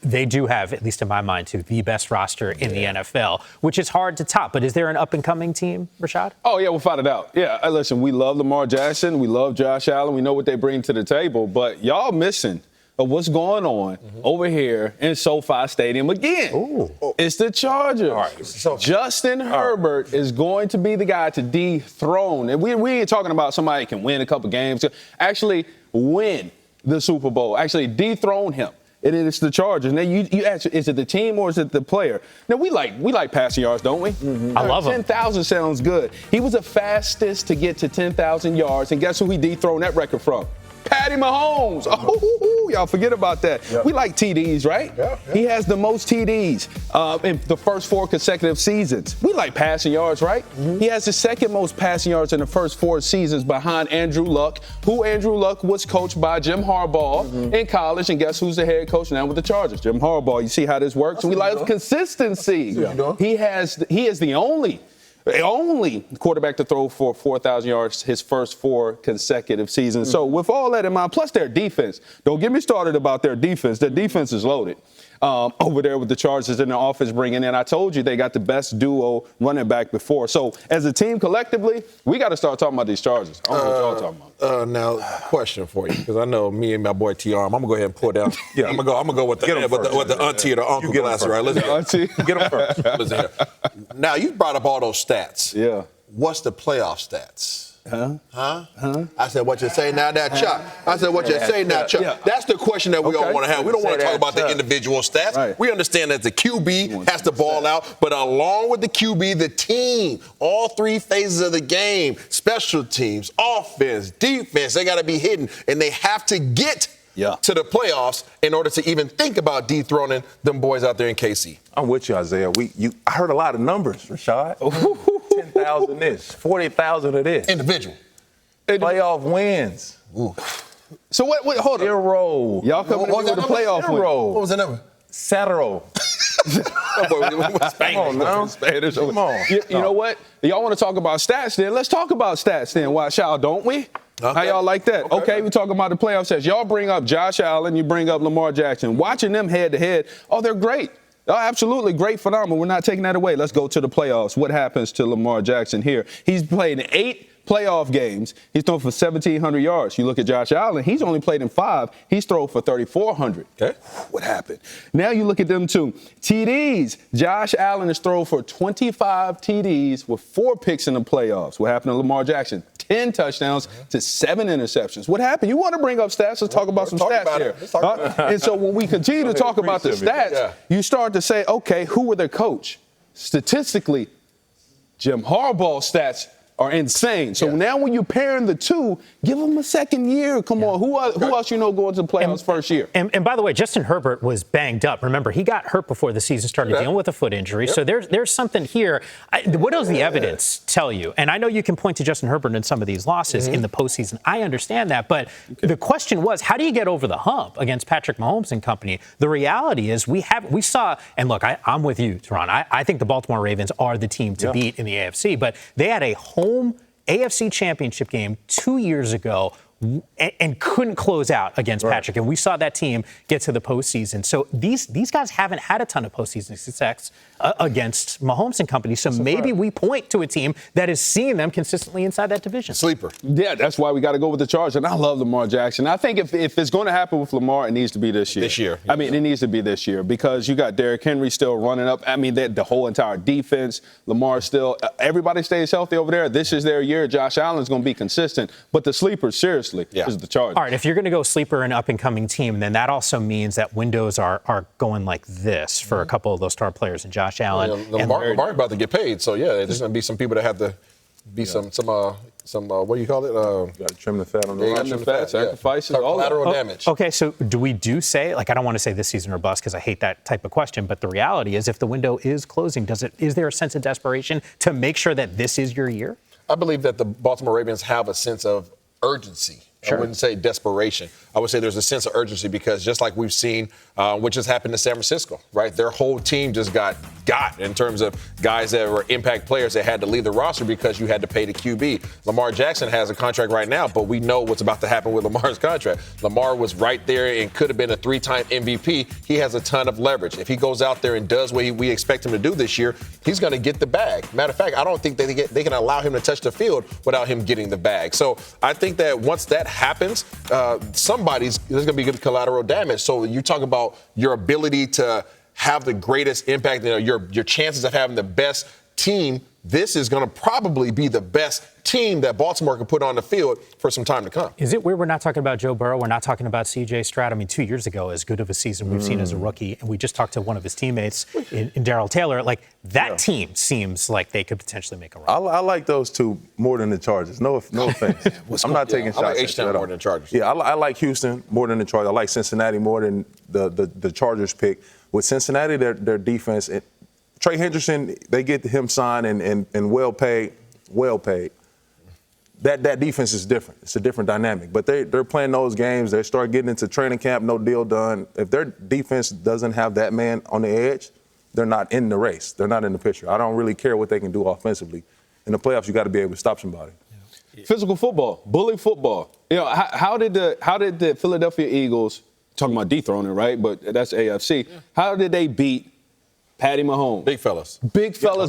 they do have, at least in my mind, too, the best roster in the NFL, which is hard to top. But is there an up-and-coming team, Rashad? Oh, yeah, without a doubt. Yeah, listen, we love Lamar Jackson. We love Josh Allen. We know what they bring to the table. But y'all missing of what's going on over here in SoFi Stadium again. It's the Chargers. All right, so Justin Herbert is going to be the guy to dethrone. And we ain't talking about somebody who can win a couple games. Actually win the Super Bowl. Actually dethrone him. And it's the Chargers. Now you ask, is it the team or is it the player? Now we like passing yards, don't we? I love him. 10,000 sounds good. He was the fastest to get to 10,000 yards, and guess who he dethroned that record from? Patty Mahomes. Oh, y'all forget about that. Yep. We like TDs, right? Yeah. He has the most TDs in the first 4 consecutive seasons. We like passing yards, right? He has the second most passing yards in the first 4 seasons behind Andrew Luck, who Andrew Luck was coached by Jim Harbaugh in college, and guess who's the head coach now with the Chargers? Jim Harbaugh. You see how this works? We like consistency. He is the only quarterback to throw for 4,000 yards his first 4 consecutive seasons. So with all that in mind, plus their defense, don't get me started about their defense. Their defense is loaded over there with the Chargers in the offense bringing in. I told you they got the best duo running back before. So as a team collectively, we got to start talking about these Chargers. I don't know what y'all talking about. Now, question for you, because I know me and my boy T.R., I'm going to go ahead and pull down. Yeah, I'm going to go with the auntie or the uncle glass, right? Let's Auntie. Get him first. Listen here. Now, you brought up all those stats. Yeah. What's the playoff stats? Huh? I said, what you say now, that Chuck? I said, what you say now, Chuck? Yeah. That's the question that we all want to have. We don't want to talk about the individual stats. Right. We understand that the QB has to ball out, but along with the QB, the team, all 3 phases of the game, special teams, offense, defense, they got to be hidden, and they have to get to the playoffs in order to even think about dethroning them boys out there in KC. I'm with you, Isaiah. I heard a lot of numbers, Rashad. 10,000 this, 40,000 of this. Individual. Playoff wins. Ooh. So what hold on. 0. Y'all coming in with the playoff win. 0. What was the number? 0. Spanish. Come on now. Spanish. Come on. You know what? Y'all want to talk about stats then? Let's talk about stats then. Watch out, don't we? Okay. How y'all like that? Okay, we're talking about the playoff stats. Y'all bring up Josh Allen, you bring up Lamar Jackson. Watching them head-to-head, they're great. Oh, absolutely great, phenomenal. We're not taking that away. Let's go to the playoffs. What happens to Lamar Jackson here? He's played in 8 playoff games. He's thrown for 1,700 yards. You look at Josh Allen, he's only played in 5. He's thrown for 3,400. Okay. What happened? Now you look at them two. TDs. Josh Allen has thrown for 25 TDs with 4 picks in the playoffs. What happened to Lamar Jackson? 10 touchdowns to 7 interceptions. What happened? You want to bring up stats? Let's talk about some stats here. And so when we continue to talk about the stats, you start to say, okay, who were their coach? Statistically, Jim Harbaugh's stats are insane. So now when you're pairing the two, give them a second year. Come on. Who else you know going to the playoffs first year? And by the way, Justin Herbert was banged up. Remember, he got hurt before the season started, dealing with a foot injury. So there's something here. What does the evidence tell you? And I know you can point to Justin Herbert in some of these losses in the postseason. I understand that. But the question was, how do you get over the hump against Patrick Mahomes and company? The reality is we saw, and look, I'm with you, Teron. I think the Baltimore Ravens are the team to beat in the AFC. But they had a home AFC championship game 2 years ago and couldn't close out against Patrick. And we saw that team get to the postseason. So these guys haven't had a ton of postseason success against Mahomes and company. So maybe we point to a team that is seeing them consistently inside that division. Sleeper. Yeah, that's why we got to go with the Chargers. And I love Lamar Jackson. I think if it's going to happen with Lamar, it needs to be this year. This year. I mean, it needs to be this year because you got Derrick Henry still running up. I mean, the whole entire defense. Lamar still, everybody stays healthy over there. This is their year. Josh Allen's going to be consistent. But the sleepers, seriously, is the Chargers. All right, if you're going to go sleeper and up-and-coming team, then that also means that windows are going like this for a couple of those star players, and Josh Allen. Lamar about to get paid, so there's going to be some people that have to be some what do you call it? Got to trim the fat on the Trim the fat, sacrifices, all collateral damage. Okay, so do we say, like, I don't want to say this season or bust because I hate that type of question, but the reality is if the window is closing, is there a sense of desperation to make sure that this is your year? I believe that the Baltimore Ravens have a sense of urgency. I wouldn't say desperation. I would say there's a sense of urgency because just like we've seen, which has happened to San Francisco, right? Their whole team just got in terms of guys that were impact players that had to leave the roster because you had to pay the QB. Lamar Jackson has a contract right now, but we know what's about to happen with Lamar's contract. Lamar was right there and could have been a 3-time MVP. He has a ton of leverage. If he goes out there and does what we expect him to do this year, he's going to get the bag. Matter of fact, I don't think they can allow him to touch the field without him getting the bag. So I think that once that happens, there's going to be collateral damage. So you talk about your ability to have the greatest impact, your chances of having the best team. This is going to probably be the best team that Baltimore can put on the field for some time to come. Is it weird we're not talking about Joe Burrow? We're not talking about C.J. Stroud. I mean, 2 years ago, as good of a season we've seen as a rookie, and we just talked to one of his teammates in Daryl Taylor. Like, that team seems like they could potentially make a run. I like those two more than the Chargers. No offense. I'm not taking shots. I like H-Town more than the Chargers. Yeah, I like Houston more than the Chargers. I like Cincinnati more than the Chargers pick. With Cincinnati, their defense, Trey Hendrickson, they get him signed and well paid. That defense is different. It's a different dynamic. But they're playing those games. They start getting into training camp, no deal done. If their defense doesn't have that man on the edge, they're not in the race. They're not in the picture. I don't really care what they can do offensively. In the playoffs, you got to be able to stop somebody. Yeah. Physical football, bully football. How did the Philadelphia Eagles, talking about dethroning, right? But that's AFC. Yeah. How did they beat Patty Mahomes? Big fellas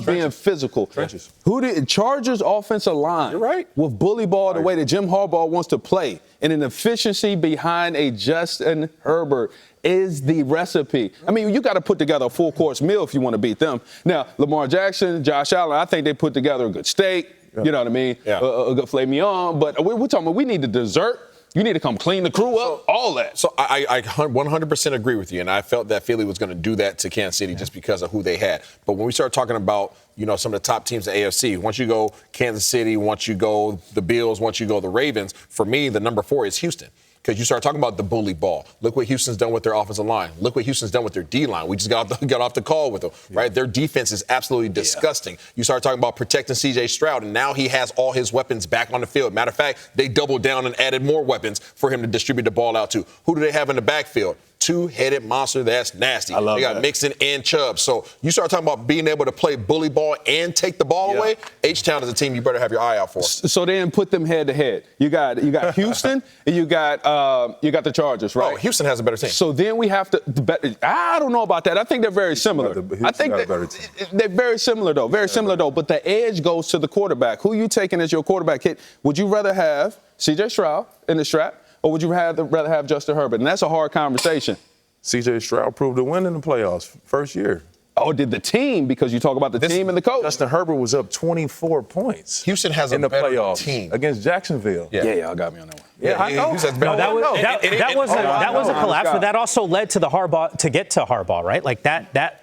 Being physical. Trenches. Who did Chargers offensive line? You're right. With bully ball the way that Jim Harbaugh wants to play, and an efficiency behind a Justin Herbert is the recipe. I mean, you got to put together a full-course meal if you want to beat them. Now, Lamar Jackson, Josh Allen, I think they put together a good steak. You know what I mean? Yeah. A good filet mignon. But we're talking about we need the dessert. You need to come clean the crew up, all that. So I 100% agree with you, and I felt that Philly was going to do that to Kansas City just because of who they had. But when we start talking about, some of the top teams in the AFC, once you go Kansas City, once you go the Bills, once you go the Ravens, for me, the number 4 is Houston. Because you start talking about the bully ball. Look what Houston's done with their offensive line. Look what Houston's done with their D-line. We just got off the call with them, right? Their defense is absolutely disgusting. You start talking about protecting C.J. Stroud, and now he has all his weapons back on the field. Matter of fact, they doubled down and added more weapons for him to distribute the ball out to. Who do they have in the backfield? Two-headed monster that's nasty. I love they got that. Mixon and Chubb. So you start talking about being able to play bully ball and take the ball away. H-Town is a team you better have your eye out for. So then put them head to head. You got Houston and you got the Chargers, right? Oh, Houston has a better team. So then we have to. I don't know about that. I think they're very similar. I think they're very similar though. Very similar though. But the edge goes to the quarterback. Who you taking as your quarterback hit? Would you rather have C.J. Stroud in the strap? Or would you rather have Justin Herbert? And that's a hard conversation. C.J. Stroud proved to win in the playoffs first year. Oh, did the team, because you talk about the team and the coach. Justin Herbert was up 24 points. Houston has a in the better playoffs team against Jacksonville. Yeah, y'all got me on that one. Yeah, I know. That was a collapse, but that also led to get to Harbaugh, right? Like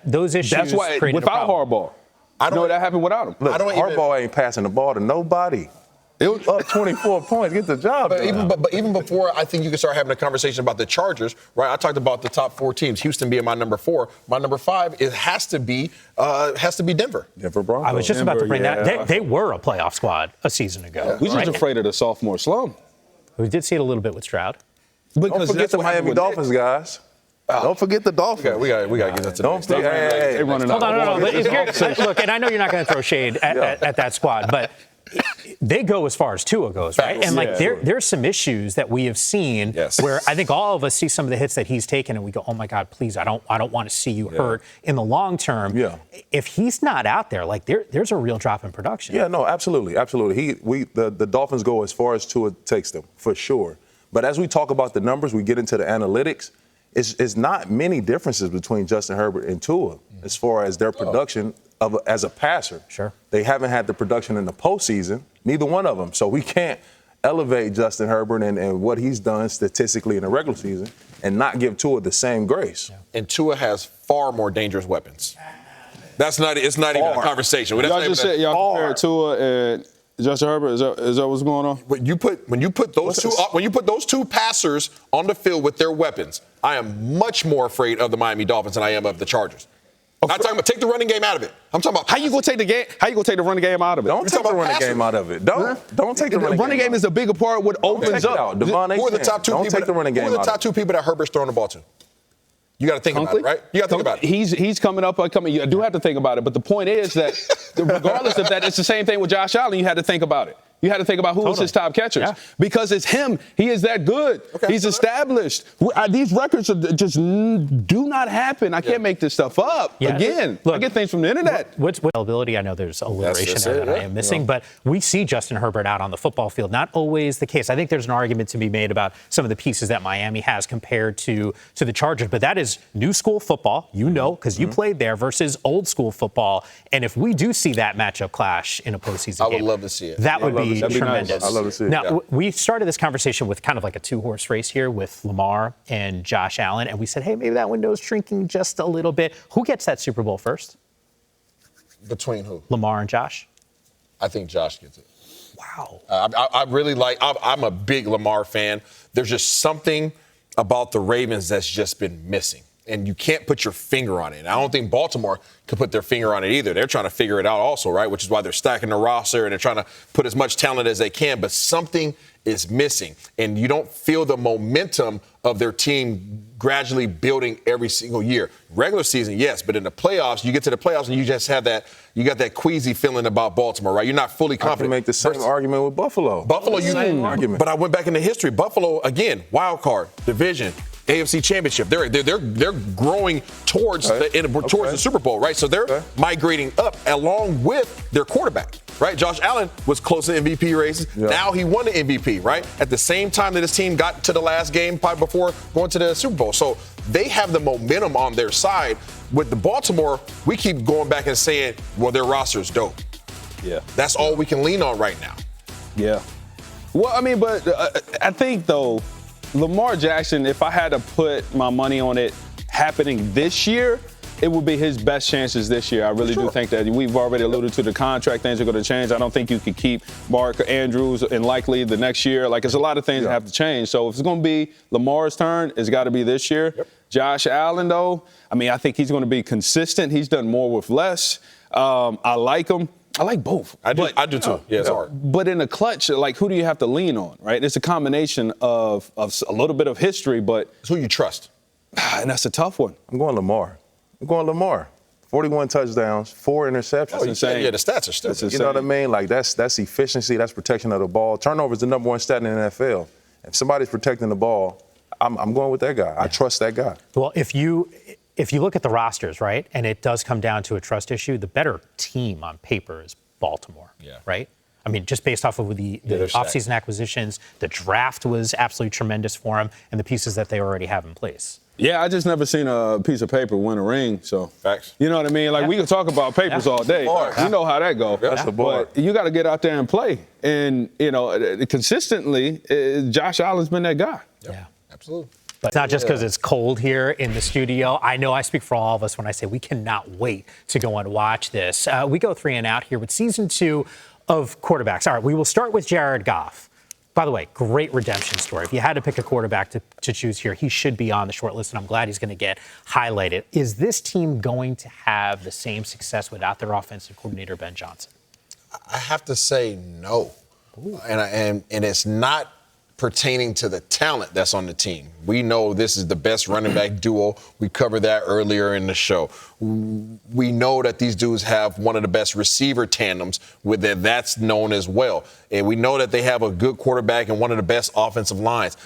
those issues. That's why without Harbaugh, that happened without him. Look, Harbaugh ain't passing the ball to nobody. It was up 24 points. Get the job done. But even before, I think you can start having a conversation about the Chargers, right? I talked about the top 4 teams. Houston being my number 4. My number 5 has to be Denver. Denver Broncos. I was just about to bring that. They were a playoff squad a season ago. We just afraid of the sophomore slump. We did see it a little bit with Stroud. Don't forget the Miami Dolphins, guys. Don't forget the Dolphins. We got to get that to Don't forget. Hey, Hold on. Look, and I know you're not going to throw shade at that squad, but they go as far as Tua goes, right? And there's some issues that we have seen where I think all of us see some of the hits that he's taken and we go, oh my God, please, I don't want to see you hurt in the long term. Yeah. If he's not out there, there's a real drop in production. Yeah, no, absolutely. The Dolphins go as far as Tua takes them, for sure. But as we talk about the numbers, we get into the analytics, it's not many differences between Justin Herbert and Tua as far as their production as a passer. Sure. They haven't had the production in the postseason, neither one of them. So we can't elevate Justin Herbert and what he's done statistically in the regular season and not give Tua the same grace. Yeah. And Tua has far more dangerous weapons. It's not even a conversation. Y'all just said y'all compare Tua and Justin Herbert. Is that what's going on? When you put those two passers on the field with their weapons, I am much more afraid of the Miami Dolphins than I am of the Chargers. I'm not talking about take the running game out of it. I'm talking about how you gonna take the game. How you gonna take the running game out of it? Don't take the running game out of it. Don't take the running game. Is a bigger part. What opens up. Who are the top 2 people that Herbert's throwing the ball to? You got to think about it, right? You got to think about it. He's coming up. You do have to think about it. But the point is that regardless of that, it's the same thing with Josh Allen. You had to think about it. You had to think about who was his top catchers. Yeah. Because it's him. He is that good. He's established. These records just do not happen. I can't make this stuff up. Yeah. Again, Look, I get things from the internet. What's availability? I know there's alliteration there that I am missing, but we see Justin Herbert out on the football field. Not always the case. I think there's an argument to be made about some of the pieces that Miami has compared to the Chargers, but that is new school football, because you played there, versus old school football. And if we do see that matchup clash in a postseason game, I would love to see it. That would be tremendous. Nice. I love to see it. Now, we started this conversation with kind of like a two-horse race here with Lamar and Josh Allen, and we said, hey, maybe that window is shrinking just a little bit. Who gets that Super Bowl first? Between who? Lamar and Josh? I think Josh gets it. Wow. I really I'm a big Lamar fan. There's just something about the Ravens that's just been missing. And you can't put your finger on it. And I don't think Baltimore could put their finger on it either. They're trying to figure it out also, right? Which is why they're stacking the roster and they're trying to put as much talent as they can. But something is missing. And you don't feel the momentum of their team gradually building every single year. Regular season, yes, but in the playoffs, you get to the playoffs and you just have you got that queasy feeling about Baltimore, right? You're not fully confident. I can make the same argument with Buffalo. Same argument. But I went back into history. Buffalo, again, wild card, division, AFC Championship. They're growing towards the Super Bowl, right? So they're migrating up along with their quarterback, right? Josh Allen was close to MVP races. Yeah. Now he won the MVP, right? At the same time that his team got to the last game probably before going to the Super Bowl. So they have the momentum on their side. With the Baltimore, we keep going back and saying, well, their roster is dope. Yeah. That's all we can lean on right now. Yeah. Well, I mean, but I think, though, Lamar Jackson, if I had to put my money on it happening this year, it would be his best chances this year. I really do think that. We've already alluded to the contract. Things are going to change. I don't think you could keep Mark Andrews and likely the next year. Like, there's a lot of things that have to change. So if it's going to be Lamar's turn, it's got to be this year. Yep. Josh Allen, though, I mean, I think he's going to be consistent. He's done more with less. I like him. I like both. I do too. Yeah, it's hard. But in a clutch, like, who do you have to lean on, right? It's a combination of a little bit of history, but it's who you trust. And that's a tough one. I'm going Lamar. 41 touchdowns, 4 interceptions. Oh, insane. Yeah, the stats are still. You know what I mean? Like, that's efficiency, that's protection of the ball. Turnover is the number one stat in the NFL. If somebody's protecting the ball, I'm going with that guy. I trust that guy. Well, if you look at the rosters, right, and it does come down to a trust issue, the better team on paper is Baltimore, right? I mean, just based off of the offseason acquisitions, the draft was absolutely tremendous for them, and the pieces that they already have in place. Yeah, I just never seen a piece of paper win a ring. So, facts. You know what I mean? Like, we can talk about papers all day. You know how that goes. That's the board. But you got to get out there and play. And, consistently, Josh Allen's been that guy. Yeah, absolutely. But it's not just because it's cold here in the studio. I know I speak for all of us when I say we cannot wait to go and watch this. We go 3 and out here with season 2 of quarterbacks. All right, we will start with Jared Goff. By the way, great redemption story. If you had to pick a quarterback to choose here, he should be on the short list, and I'm glad he's going to get highlighted. Is this team going to have the same success without their offensive coordinator, Ben Johnson? I have to say no. And it's not pertaining to the talent that's on the team. We know this is the best running back duo. We covered that earlier in the show. We know that these dudes have one of the best receiver tandems with that. That's known as well. And we know that they have a good quarterback and one of the best offensive lines.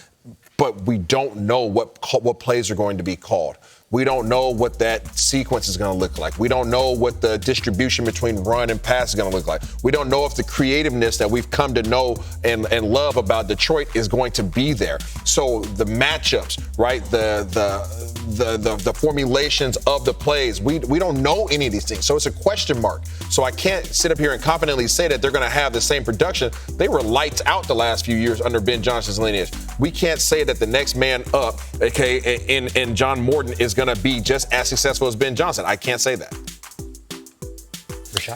But we don't know what plays are going to be called. We don't know what that sequence is going to look like. We don't know what the distribution between run and pass is going to look like. We don't know if the creativeness that we've come to know and love about Detroit is going to be there. So the matchups, right, the formulations of the plays, we don't know any of these things. So it's a question mark. So I can't sit up here and confidently say that they're going to have the same production. They were lights out the last few years under Ben Johnson's lineage. We can't say that the next man up, okay, in John Morton is going to be just as successful as Ben Johnson. I can't say that.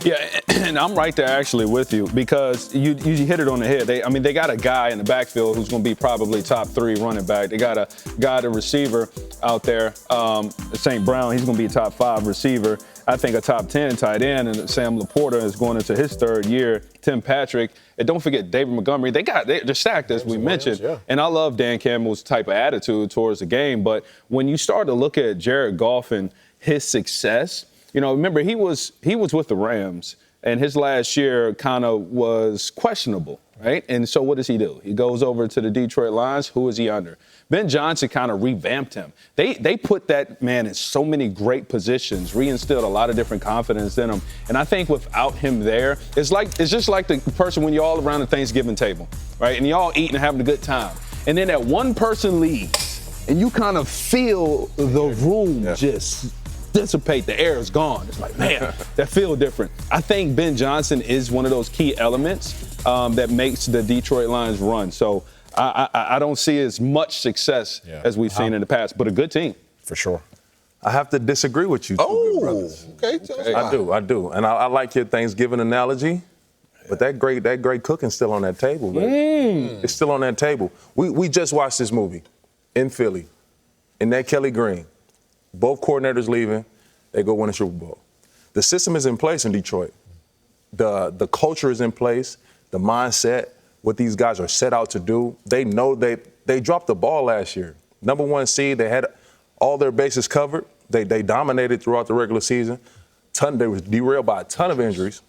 Yeah, and I'm right there actually with you because you hit it on the head. They got a guy in the backfield who's going to be probably top 3 running back. They got a receiver out there, St. Brown. He's going to be a top 5 receiver. I think a top 10 tight end, and Sam Laporta is going into his 3rd year. Tim Patrick, and don't forget David Montgomery. They're stacked, as we mentioned. Yeah. And I love Dan Campbell's type of attitude towards the game. But when you start to look at Jared Goff and his success, remember he was with the Rams, and his last year kind of was questionable. right? And so what does he do? He goes over to the Detroit Lions. Who is he under? Ben Johnson kind of revamped him. They put that man in so many great positions, reinstilled a lot of different confidence in him. And I think without him there, it's just like the person when you're all around the Thanksgiving table, right? And you're all eating and having a good time. And then that one person leaves, and you kind of feel the room just dissipate. The air is gone. It's like, man, that feel different. I think Ben Johnson is one of those key elements that makes the Detroit Lions run. So I don't see as much success as we've seen in the past, but a good team. For sure. I have to disagree with you, two brothers. Okay. I do. And I like your Thanksgiving analogy, but that great cooking's still on that table, man. It's still on that table. We just watched this movie in Philly, in that Kelly Green. Both coordinators leaving, they go win a Super Bowl. The system is in place in Detroit. The culture is in place, the mindset, what these guys are set out to do. They know they dropped the ball last year. Number 1 seed, they had all their bases covered. They dominated throughout the regular season. They were derailed by a ton of injuries.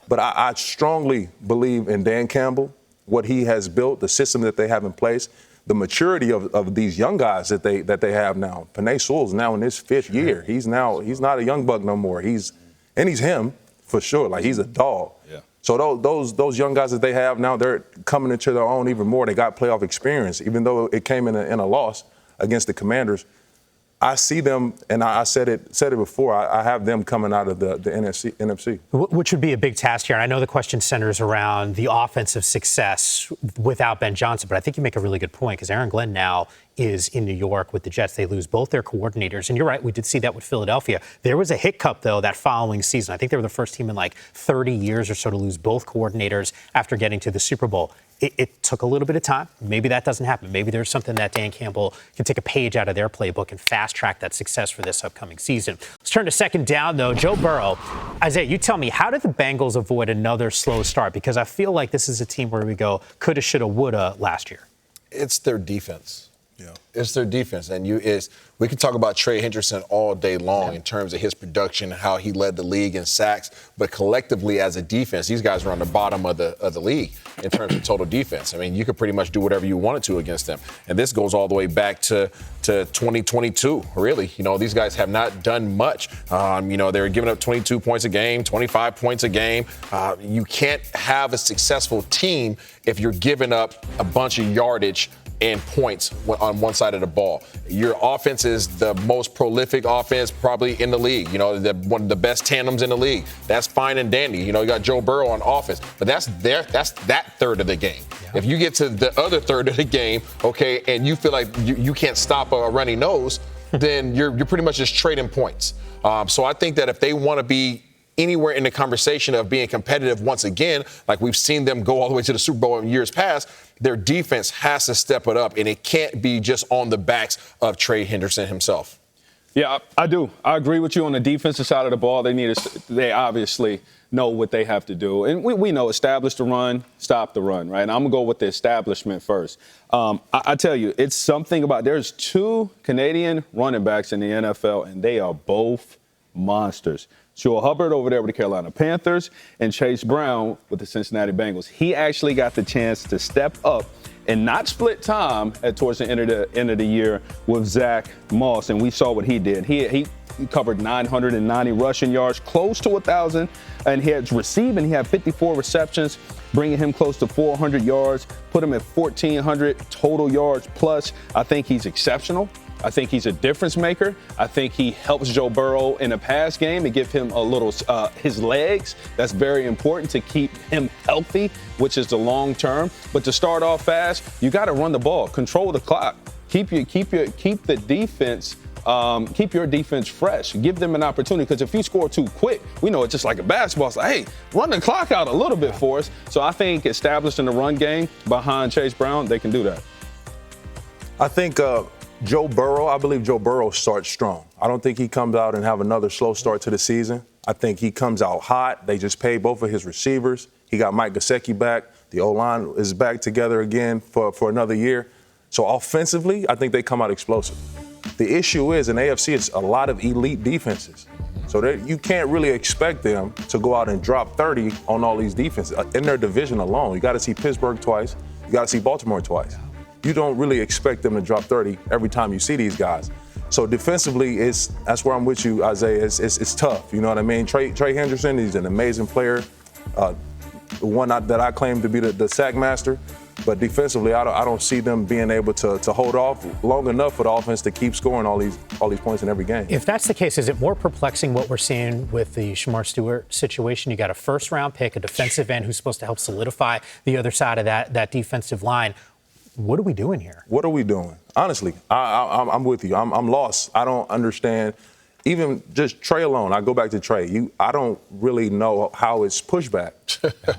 But I strongly believe in Dan Campbell, what he has built, the system that they have in place. The maturity of these young guys that they have now. Penei Sewell's now in his 5th year. He's not a young buck no more. He's him for sure. Like, he's a dog. Yeah. So those young guys that they have now, they're coming into their own even more. They got playoff experience, even though it came in a loss against the Commanders. I see them, and I said it before, I have them coming out of the NFC. Which would be a big task here. And I know the question centers around the offensive success without Ben Johnson, but I think you make a really good point because Aaron Glenn now is in New York with the Jets. They lose both their coordinators. And you're right, we did see that with Philadelphia. There was a hiccup, though, that following season. I think they were the first team in like 30 years or so to lose both coordinators after getting to the Super Bowl. It took a little bit of time. Maybe that doesn't happen. Maybe there's something that Dan Campbell can take a page out of their playbook and fast-track that success for this upcoming season. Let's turn to second down, though. Joe Burrow. Isaiah, you tell me, how did the Bengals avoid another slow start? Because I feel like this is a team where we go coulda, shoulda, woulda last year. It's their defense. Yeah. It's their defense. And we can talk about Trey Hendrickson all day long in terms of his production, how he led the league in sacks. But collectively as a defense, these guys are on the bottom of the league in terms of total defense. I mean, you could pretty much do whatever you wanted to against them. And this goes all the way back to 2022, really. These guys have not done much. They're giving up 22 points a game, 25 points a game. You can't have a successful team if you're giving up a bunch of yardage and points on one side of the ball. Your offense is the most prolific offense probably in the league. One of the best tandems in the league. That's fine and dandy. You got Joe Burrow on offense, but that's that third of the game. Yeah. If you get to the other third of the game, okay, and you feel like you can't stop a runny nose, then you're pretty much just trading points. So I think that if they want to be anywhere in the conversation of being competitive once again, like we've seen them go all the way to the Super Bowl in years past, their defense has to step it up, and it can't be just on the backs of Trey Hendrickson himself. Yeah, I do. I agree with you on the defensive side of the ball. They obviously know what they have to do. And we know establish the run, stop the run, right? And I'm going to go with the establishment first. I tell you, it's something about there's 2 Canadian running backs in the NFL, and they are both monsters. Joe Hubbard over there with the Carolina Panthers and Chase Brown with the Cincinnati Bengals. He actually got the chance to step up and not split time towards the end of the year with Zach Moss, and we saw what he did. He covered 990 rushing yards, close to 1,000, and he had 54 receptions, bringing him close to 400 yards, put him at 1,400 total yards plus. I think he's exceptional. I think he's a difference maker. I think he helps Joe Burrow in a pass game and give him a little his legs. That's very important to keep him healthy, which is the long term. But to start off fast, you got to run the ball, control the clock, keep your defense fresh. Give them an opportunity, because if you score too quick, we know it's just like a basketball. It's like, hey, run the clock out a little bit for us. So I think establishing the run game behind Chase Brown, they can do that. I think I believe Joe Burrow starts strong. I don't think he comes out and have another slow start to the season. I think he comes out hot. They just paid both of his receivers. He got Mike Gesicki back. The O-line is back together again for another year. So offensively, I think they come out explosive. The issue is in AFC, it's a lot of elite defenses. So you can't really expect them to go out and drop 30 on all these defenses. In their division alone, you got to see Pittsburgh twice. You got to see Baltimore twice. You don't really expect them to drop 30 every time you see these guys. So defensively, that's where I'm with you, Isaiah. It's tough. You know what I mean? Trey Hendrickson, he's an amazing player. The one that I claim to be the sack master. But defensively, I don't see them being able to hold off long enough for the offense to keep scoring all these points in every game. If that's the case, is it more perplexing what we're seeing with the Shamar Stewart situation? You got a first-round pick, a defensive end who's supposed to help solidify the other side of that defensive line. What are we doing here? What are we doing? Honestly, I'm with you. I'm lost. I don't understand. Even just Trey alone, I go back to Trey. I don't really know how it's pushback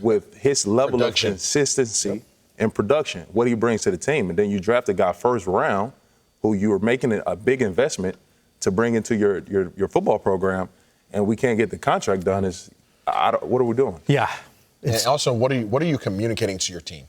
with his level of consistency and production, what he brings to the team. And then you draft a guy first round who you are making a big investment to bring into your football program, and we can't get the contract done. What are we doing? Yeah. And also, what are you communicating to your team?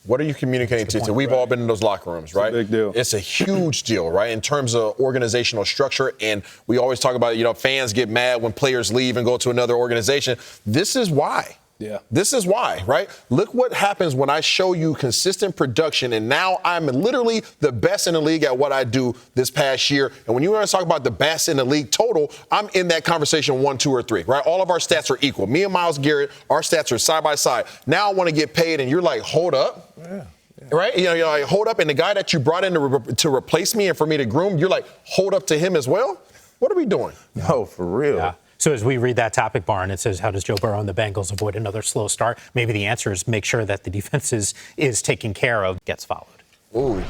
What are you communicating to? We've all been in those locker rooms, right? It's a big deal. It's a huge deal, right, in terms of organizational structure. And we always talk about, fans get mad when players leave and go to another organization. This is why. Yeah. This is why, right? Look what happens when I show you consistent production, and now I'm literally the best in the league at what I do this past year. And when you want to talk about the best in the league total, I'm in that conversation 1, 2, or 3, right? All of our stats are equal. Me and Myles Garrett, our stats are side by side. Now I want to get paid, and you're like, hold up. Yeah. Right? You're like, hold up. And the guy that you brought in to replace me and for me to groom, you're like, hold up to him as well? What are we doing? No, for real. Yeah. So as we read that topic, Barn, it says, how does Joe Burrow and the Bengals avoid another slow start? Maybe the answer is make sure that the defense is taken care of, gets followed. Ooh.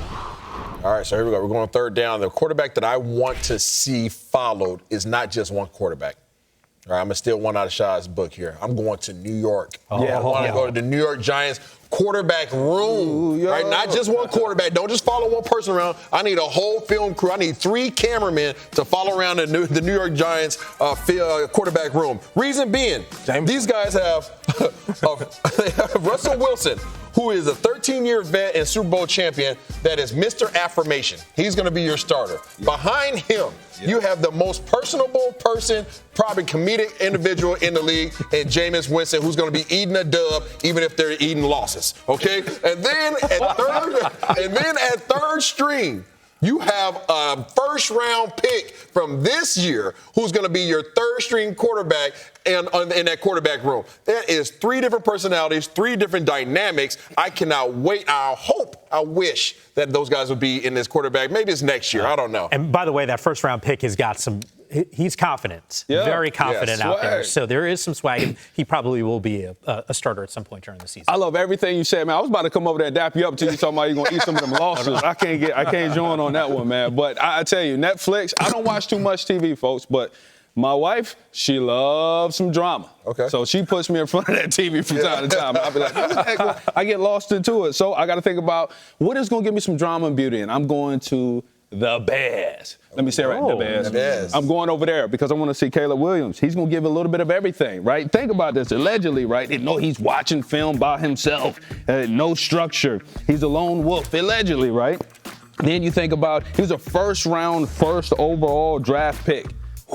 All right, so here we go. We're going third down. The quarterback that I want to see followed is not just one quarterback. All right, I'm going to steal one out of Shah's book here. I'm going to New York. I want to go to the New York Giants quarterback room, right? Not just one quarterback. Don't just follow one person around. I need a whole film crew. I need 3 cameramen to follow around the New York Giants quarterback room. Reason being, these guys have Russell Wilson, who is a 13-year vet and Super Bowl champion that is Mr. Affirmation. He's going to be your starter. Yeah. Behind him, you have the most personable person, probably comedic individual in the league, and Jameis Winston, who's going to be eating a dub, even if they're eating losses. Okay? And then at third string, you have a first-round pick from this year who's going to be your third-string quarterback in that quarterback room. That is 3 different personalities, 3 different dynamics. I cannot wait. I wish that those guys would be in this quarterback. Maybe it's next year. I don't know. And by the way, that first-round pick has got he's confident, very confident out there. So there is some swag, and he probably will be a starter at some point during the season. I love everything you said, man. I was about to come over there and dap you up until you talking about you're going to eat some of them losses. I can't join on that one, man. But I tell you, Netflix, I don't watch too much TV, folks, but my wife, she loves some drama. Okay. So she puts me in front of that TV from time to time. I'll be like, I get lost into it. So I got to think about what is going to give me some drama and beauty, and I'm going to the Bears. Let me say it right, the Bears. The Bears. I'm going over there because I want to see Caleb Williams. He's going to give a little bit of everything, right? Think about this. Allegedly, right? They know he's watching film by himself. No structure. He's a lone wolf. Allegedly, right? Then you think about he was a first overall draft pick.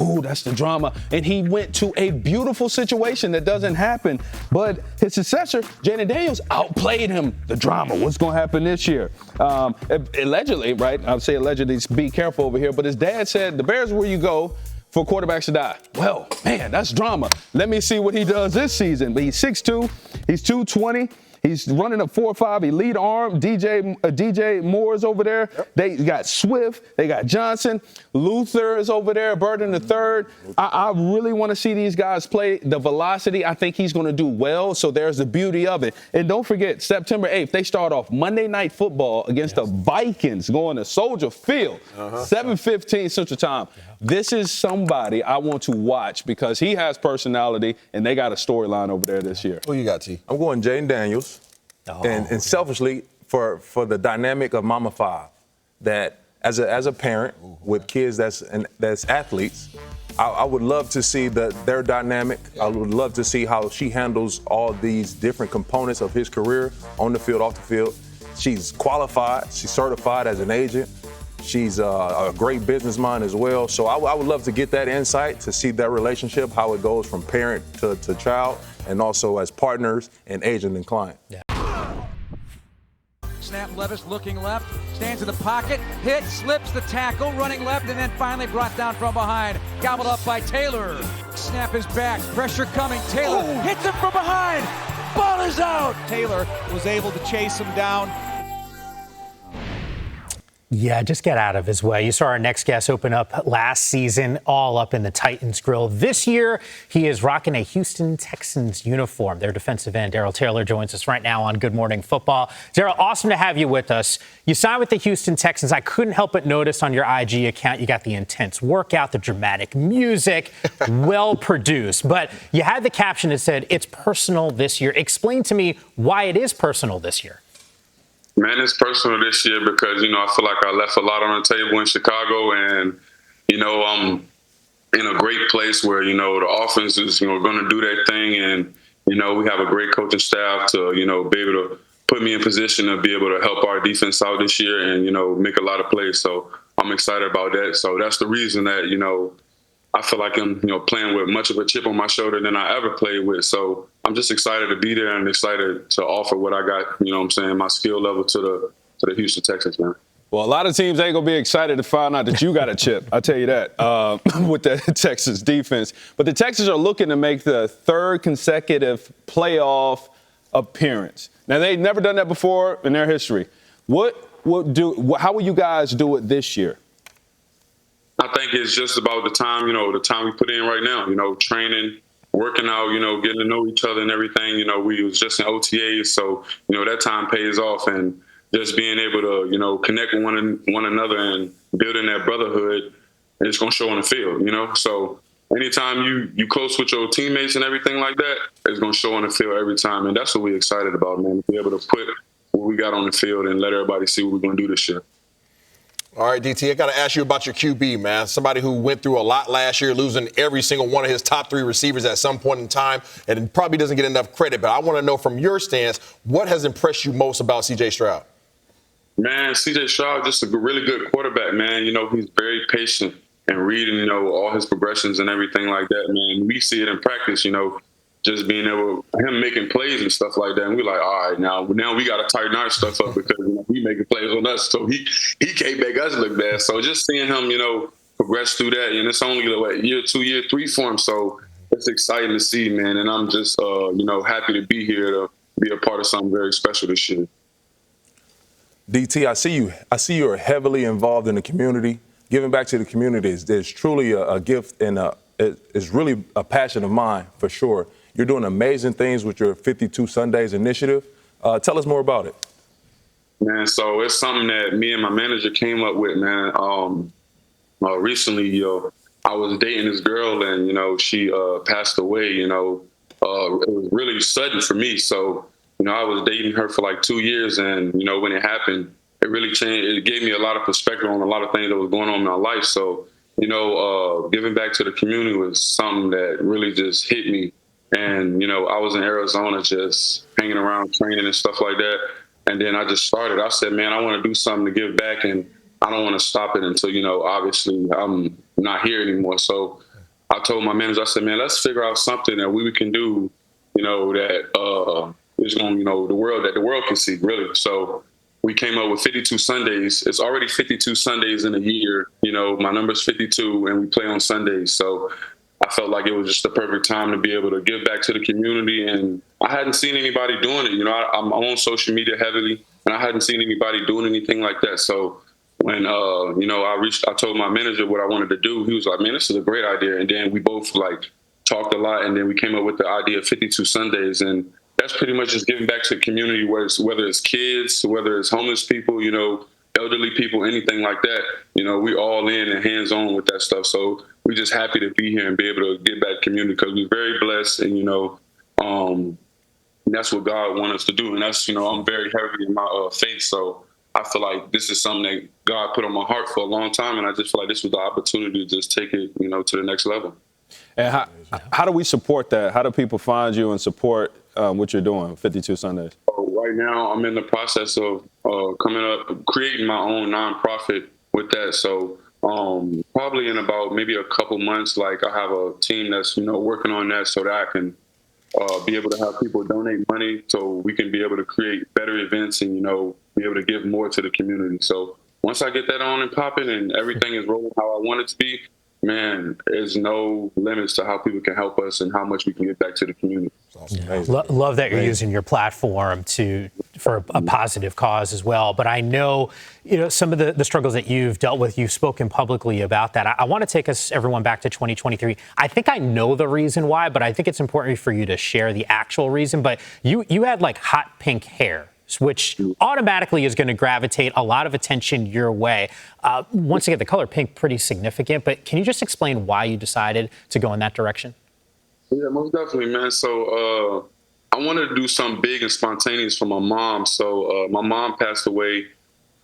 Ooh, that's the drama. And he went to a beautiful situation that doesn't happen. But his successor, Jaden Daniels, outplayed him. The drama. What's going to happen this year? Allegedly, right? I'll say allegedly, be careful over here. But his dad said, the Bears are where you go for quarterbacks to die. Well, man, that's drama. Let me see what he does this season. But he's 6'2", he's 220. He's running a 4.5 elite arm. DJ Moore's over there. Yep. They got Swift. They got Johnson. Luther is over there. Burden the third. I really want to see these guys play. The velocity, I think he's going to do well. So there's the beauty of it. And don't forget, September 8th, they start off Monday Night Football against the Vikings going to Soldier Field, 7:15 Central Time. Yeah. This is somebody I want to watch because he has personality, and they got a storyline over there this year. Who you got, T? I'm going Jaden Daniels. And selfishly, for the dynamic of Mama Five, that as a parent with kids that's athletes, I would love to see their dynamic. I would love to see how she handles all these different components of his career on the field, off the field. She's qualified. She's certified as an agent. She's a great business mind as well. So I would love to get that insight to see that relationship, how it goes from parent to child, and also as partners and agent and client. Yeah. Snap, Levis looking left, stands in the pocket, hit, slips the tackle, running left, and then finally brought down from behind. Gobbled up by Taylor. Snap is back, pressure coming. Taylor hits him from behind. Ball is out. Taylor was able to chase him down. Yeah, just get out of his way. You saw our next guest open up last season, all up in the Titans grill. This year, he is rocking a Houston Texans uniform. Their defensive end, Daryl Taylor, joins us right now on Good Morning Football. Daryl, awesome to have you with us. You signed with the Houston Texans. I couldn't help but notice on your IG account, you got the intense workout, the dramatic music, well produced. But you had the caption that said, "It's personal this year." Explain to me why it is personal this year. Man, it's personal this year because, I feel like I left a lot on the table in Chicago, and, I'm in a great place where, the offense is, going to do their thing, and, we have a great coaching staff to, be able to put me in position to be able to help our defense out this year and, make a lot of plays. So I'm excited about that. So that's the reason that, I feel like I'm, playing with much of a chip on my shoulder than I ever played with. So I'm just excited to be there and excited to offer what I got, my skill level to the Houston Texans, man. Well, a lot of teams ain't going to be excited to find out that you got a chip. I tell you that, with the Texas defense. But the Texans are looking to make the third consecutive playoff appearance. Now, they've never done that before in their history. How will you guys do it this year? I think it's just about the time we put in right now, training, working out, getting to know each other and everything. We was just in OTAs, so, that time pays off. And just being able to, connect with one another and building that brotherhood, it's going to show on the field, So anytime you close with your teammates and everything like that, it's going to show on the field every time. And that's what we're excited about, man, to be able to put what we got on the field and let everybody see what we're going to do this year. All right, DT, I got to ask you about your QB, man. Somebody who went through a lot last year, losing every single one of his top 3 receivers at some point in time, and probably doesn't get enough credit. But I want to know from your stance, what has impressed you most about C.J. Stroud? Man, C.J. Stroud, just a really good quarterback, man. He's very patient and reading, all his progressions and everything like that, man. We see it in practice, just being able, him making plays and stuff like that. And we're like, all right, now we got to tighten our stuff up because he making plays on us, so he can't make us look bad. So just seeing him, progress through that, and it's only year 2, year 3 for him. So it's exciting to see, man. And I'm just, happy to be here to be a part of something very special this year. DT, I see you are heavily involved in the community. Giving back to the community is truly a gift, and it's really a passion of mine for sure. You're doing amazing things with your 52 Sundays initiative. Tell us more about it. Man, so it's something that me and my manager came up with, man. Recently, I was dating this girl, and, she passed away, it was really sudden for me. So, I was dating her for like 2 years, and, when it happened, it really changed. It gave me a lot of perspective on a lot of things that was going on in my life. So, giving back to the community was something that really just hit me. And, I was in Arizona just hanging around, training and stuff like that. And then I just started. I said, man, I want to do something to give back, and I don't want to stop it until, obviously I'm not here anymore. So I told my manager, I said, man, let's figure out something that we can do, that is going, the world can see, really. So we came up with 52 Sundays. It's already 52 Sundays in a year. My number's 52, and we play on Sundays. So I felt like it was just the perfect time to be able to give back to the community. And I hadn't seen anybody doing it. I'm on social media heavily, and I hadn't seen anybody doing anything like that. So when, I told my manager what I wanted to do. He was like, man, this is a great idea. And then we both talked a lot, and then we came up with the idea of 52 Sundays. And that's pretty much just giving back to the community, whether it's kids, whether it's homeless people, elderly people, anything like that. We all in and hands-on with that stuff. So we're just happy to be here and be able to give back to the community because we're very blessed, and, that's what God wants us to do. And that's, I'm very heavy in my faith. So I feel like this is something that God put on my heart for a long time, and I just feel like this was the opportunity to just take it, to the next level. And how do we support that? How do people find you and support what you're doing, 52 Sundays? Right now, I'm in the process of creating my own nonprofit with that. So probably in about maybe a couple months, like I have a team that's, working on that so that I can be able to have people donate money so we can be able to create better events and, be able to give more to the community. So once I get that on and popping and everything is rolling how I want it to be, man, there's no limits to how people can help us and how much we can get back to the community. Love that you're using your platform for a positive cause as well. But I know, some of the struggles that you've dealt with, you've spoken publicly about that. I want to take everyone back to 2023. I think I know the reason why, but I think it's important for you to share the actual reason. But you had like hot pink hair, which automatically is going to gravitate a lot of attention your way. Once again, the color pink, pretty significant. But can you just explain why you decided to go in that direction? Yeah, most definitely, man. So I wanted to do something big and spontaneous for my mom. So my mom passed away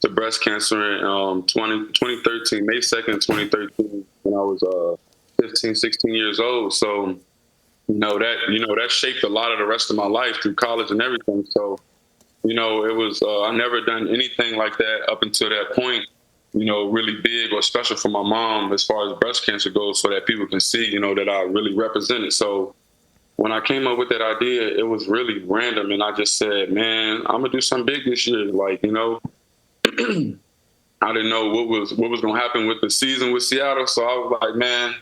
to breast cancer in 2013, May 2nd, 2013, when I was 15, 16 years old. So, that shaped a lot of the rest of my life through college and everything. So, it was, I never done anything like that up until that point, really big or special for my mom as far as breast cancer goes, so that people can see, that I really represent it. So when I came up with that idea, it was really random. And I just said, man, I'm going to do something big this year. Like, I didn't know what was going to happen with the season with Seattle. So I was like, man,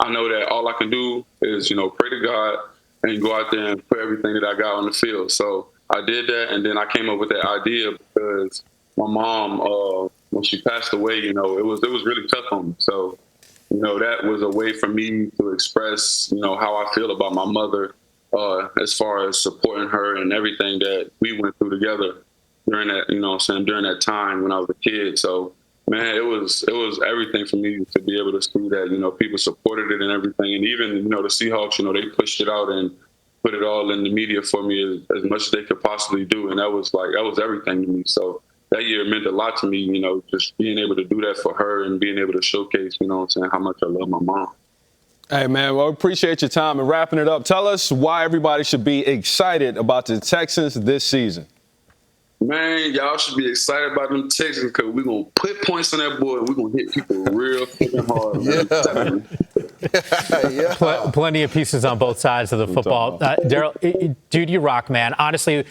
I know that all I can do is, pray to God and go out there and put everything that I got on the field. So I did that, and then I came up with that idea because my mom, when she passed away, it was really tough on me. So, that was a way for me to express, how I feel about my mother, as far as supporting her and everything that we went through together during that, during that time when I was a kid. So, man, it was everything for me to be able to see that, people supported it and everything. And even, the Seahawks, they pushed it out and put it all in the media for me as much as they could possibly do. And that was everything to me. So that year meant a lot to me, just being able to do that for her and being able to showcase, how much I love my mom. Hey, man, well, appreciate your time. And wrapping it up, tell us why everybody should be excited about the Texans this season. Man, y'all should be excited about them Texans because we're going to put points on that board and we're going to hit people real hard. Plenty of pieces on both sides of the football. Daryl, dude, you rock, man. Honestly,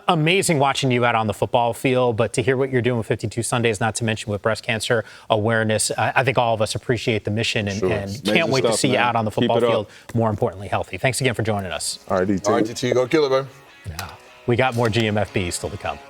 amazing watching you out on the football field, but to hear what you're doing with 52 Sundays, not to mention with breast cancer awareness, I think all of us appreciate the mission and can't wait to see you out on the football field, more importantly, healthy. Thanks again for joining us. All right, DT. All right, DT, go kill it, man. We got more GMFB still to come.